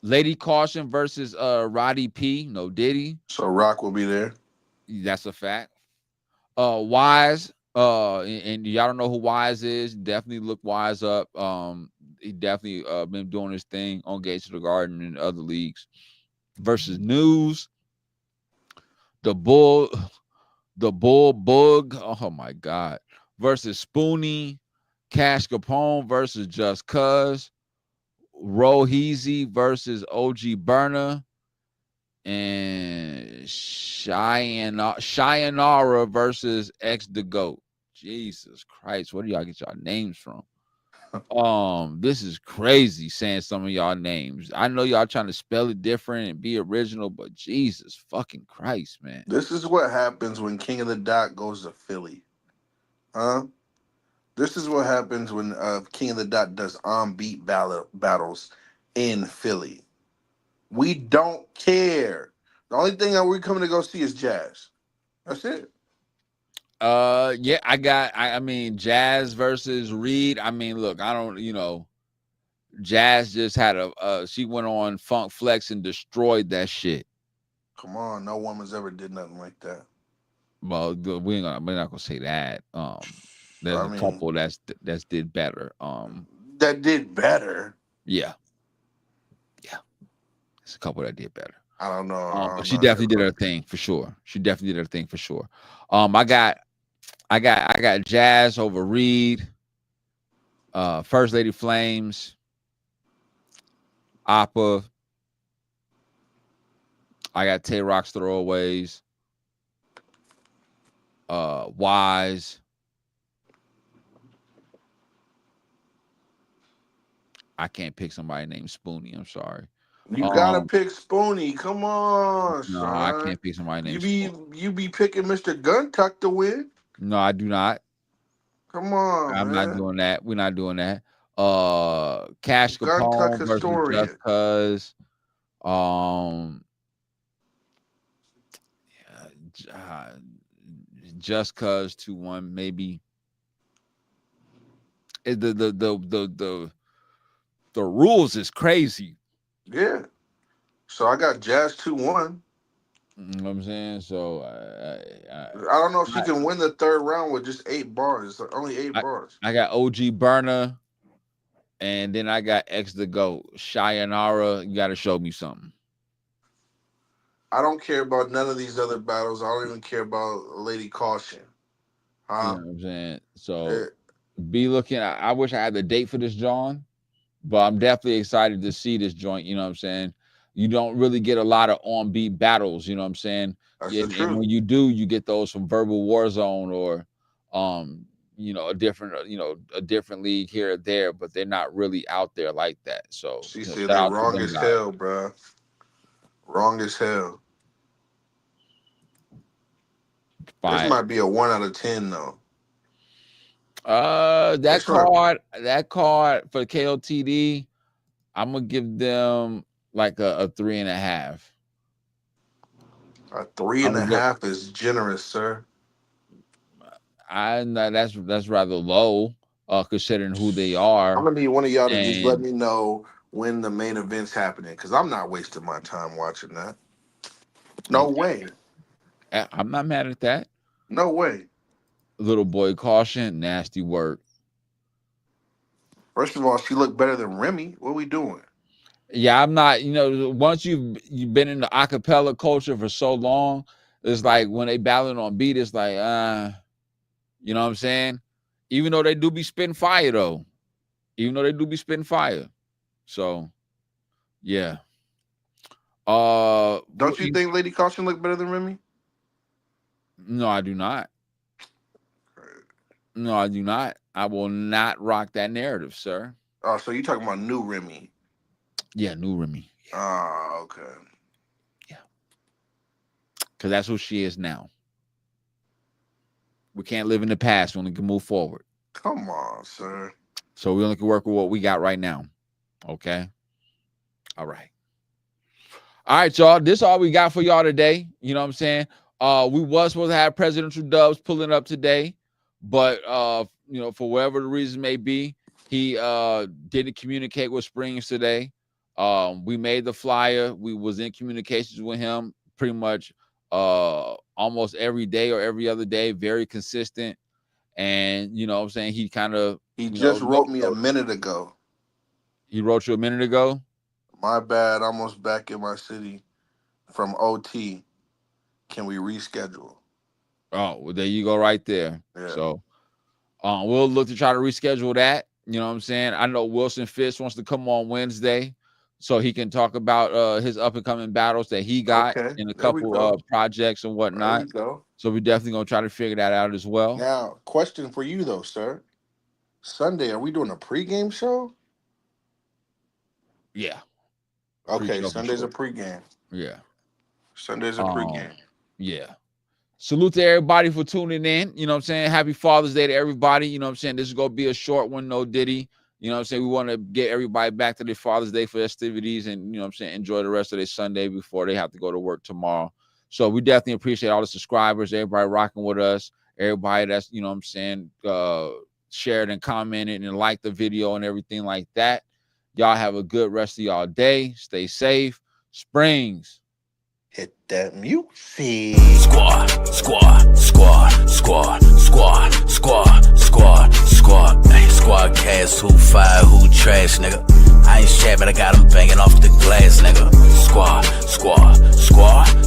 Lady Caution versus Roddy P. No Diddy. So Rock will be there. That's a fact. Wise. And y'all don't know who Wise is. Definitely look Wise up. He definitely been doing his thing on Gates of the Garden and other leagues. Versus News. The Bull Bug. Oh my God. Versus Spoonie. Cash Capone versus Just Cuz. Roheezy versus OG Burner. And Cheyennara versus X the Goat. Jesus Christ. Where do y'all get y'all names from? This is crazy saying some of y'all names. I know y'all trying to spell it different and be original, but Jesus fucking Christ, man. This is what happens when King of the Dot goes to Philly. Huh? This is what happens when King of the Dot does on-beat battles in Philly. We don't care. The only thing that we're coming to go see is Jazz. That's it. Yeah, I mean, Jazz versus Reed. I mean, look, I don't, Jazz just had she went on Funk Flex and destroyed that shit. Come on, no woman's ever did nothing like that. Well, we're not gonna say that. There's a couple that's did better. That did better. Yeah. There's a couple that did better. I don't know. But she definitely did her thing for sure. She definitely did her thing for sure. I got Jazz over Reed. First Lady Flames. Appa. I got Tay Rock's Throwaways. Wise. I can't pick somebody named Spoonie. I'm sorry. You gotta pick Spoonie. Come on, son. No, I can't pick somebody named Spoonie. You be picking Mr. Guntuck to win. No, I do not. Come on, I'm man. not doing that. We're not doing that. Cash Capone versus Just Cuz. Just Cuz 2-1 maybe. The rules is crazy. Yeah. So I got Jazz 2-1. You know what I'm saying? So I don't know if she can win the third round with just 8 bars. Only 8 bars. I got OG Burner, and then I got X the GOAT. Shayanara, you got to show me something. I don't care about none of these other battles. I don't even care about Lady Caution. You know what I'm saying? So be looking. I wish I had the date for this, John, but I'm definitely excited to see this joint. You know what I'm saying? You don't really get a lot of on-beat battles. You know what I'm saying? And when you do, you get those from Verbal Warzone or, a different league here or there, but they're not really out there like that. So she said they're wrong as hell, bro. Wrong as hell. Fine. This might be a 1 out of 10 though. That card for KOTD, I'm gonna give them like a 3.5. A 3.5 is generous, sir. That's rather low, considering who they are. I'm gonna need one of y'all to just let me know when the main event's happening, because I'm not wasting my time watching that. No way. I'm not mad at that. No way. Little boy Caution, nasty work. First of all, she looked better than Remy. What are we doing? Yeah, I'm not. Once you've been in the acapella culture for so long, it's like when they battling on beat, it's like, you know what I'm saying? Even though they do be spitting fire, though. So, yeah. Don't you think Lady Caution looked better than Remy? No, I do not. No, I do not. I will not rock that narrative, sir. Oh, so you're talking about new Remy? Yeah, new Remy. Oh, okay. Yeah. Because that's who she is now. We can't live in the past. We only can move forward. Come on, sir. So we only can work with what we got right now. Okay? All right. All right, y'all. This is all we got for y'all today. You know what I'm saying? We was supposed to have presidential dubs pulling up today, but for whatever the reason may be, he didn't communicate with Springz today. We made the flyer. We was in communications with him pretty much almost every day or every other day, very consistent. And you know what I'm saying, he just wrote me a minute ago. He wrote you a minute ago? My bad, almost back in my city from OT. Can we reschedule? Oh, well, there you go right there. Yeah. So we'll look to try to reschedule that. You know what I'm saying? I know Wilson Fitz wants to come on Wednesday so he can talk about his up-and-coming battles that he got in a couple projects and whatnot. There we go. So we're definitely going to try to figure that out as well. Now, question for you, though, sir. Sunday, are we doing a pregame show? Yeah. Okay, Sunday's a pregame. Yeah. Sunday's a pregame. Yeah. Salute to everybody for tuning in. You know what I'm saying? Happy Father's Day to everybody. You know what I'm saying? This is going to be a short one, no Diddy. You know what I'm saying? We want to get everybody back to their Father's Day festivities and, you know what I'm saying, enjoy the rest of their Sunday before they have to go to work tomorrow. So we definitely appreciate all the subscribers, everybody rocking with us, everybody that's, you know what I'm saying, shared and commented and liked the video and everything like that. Y'all have a good rest of y'all day. Stay safe. Springz. Hit that music. Squad, squad, squad, squad, squad, squad, squad, squad. Hey, Squadkast, who fire, who trash, nigga. I ain't shabby, but I got him banging off the glass, nigga. Squad, squad, squad.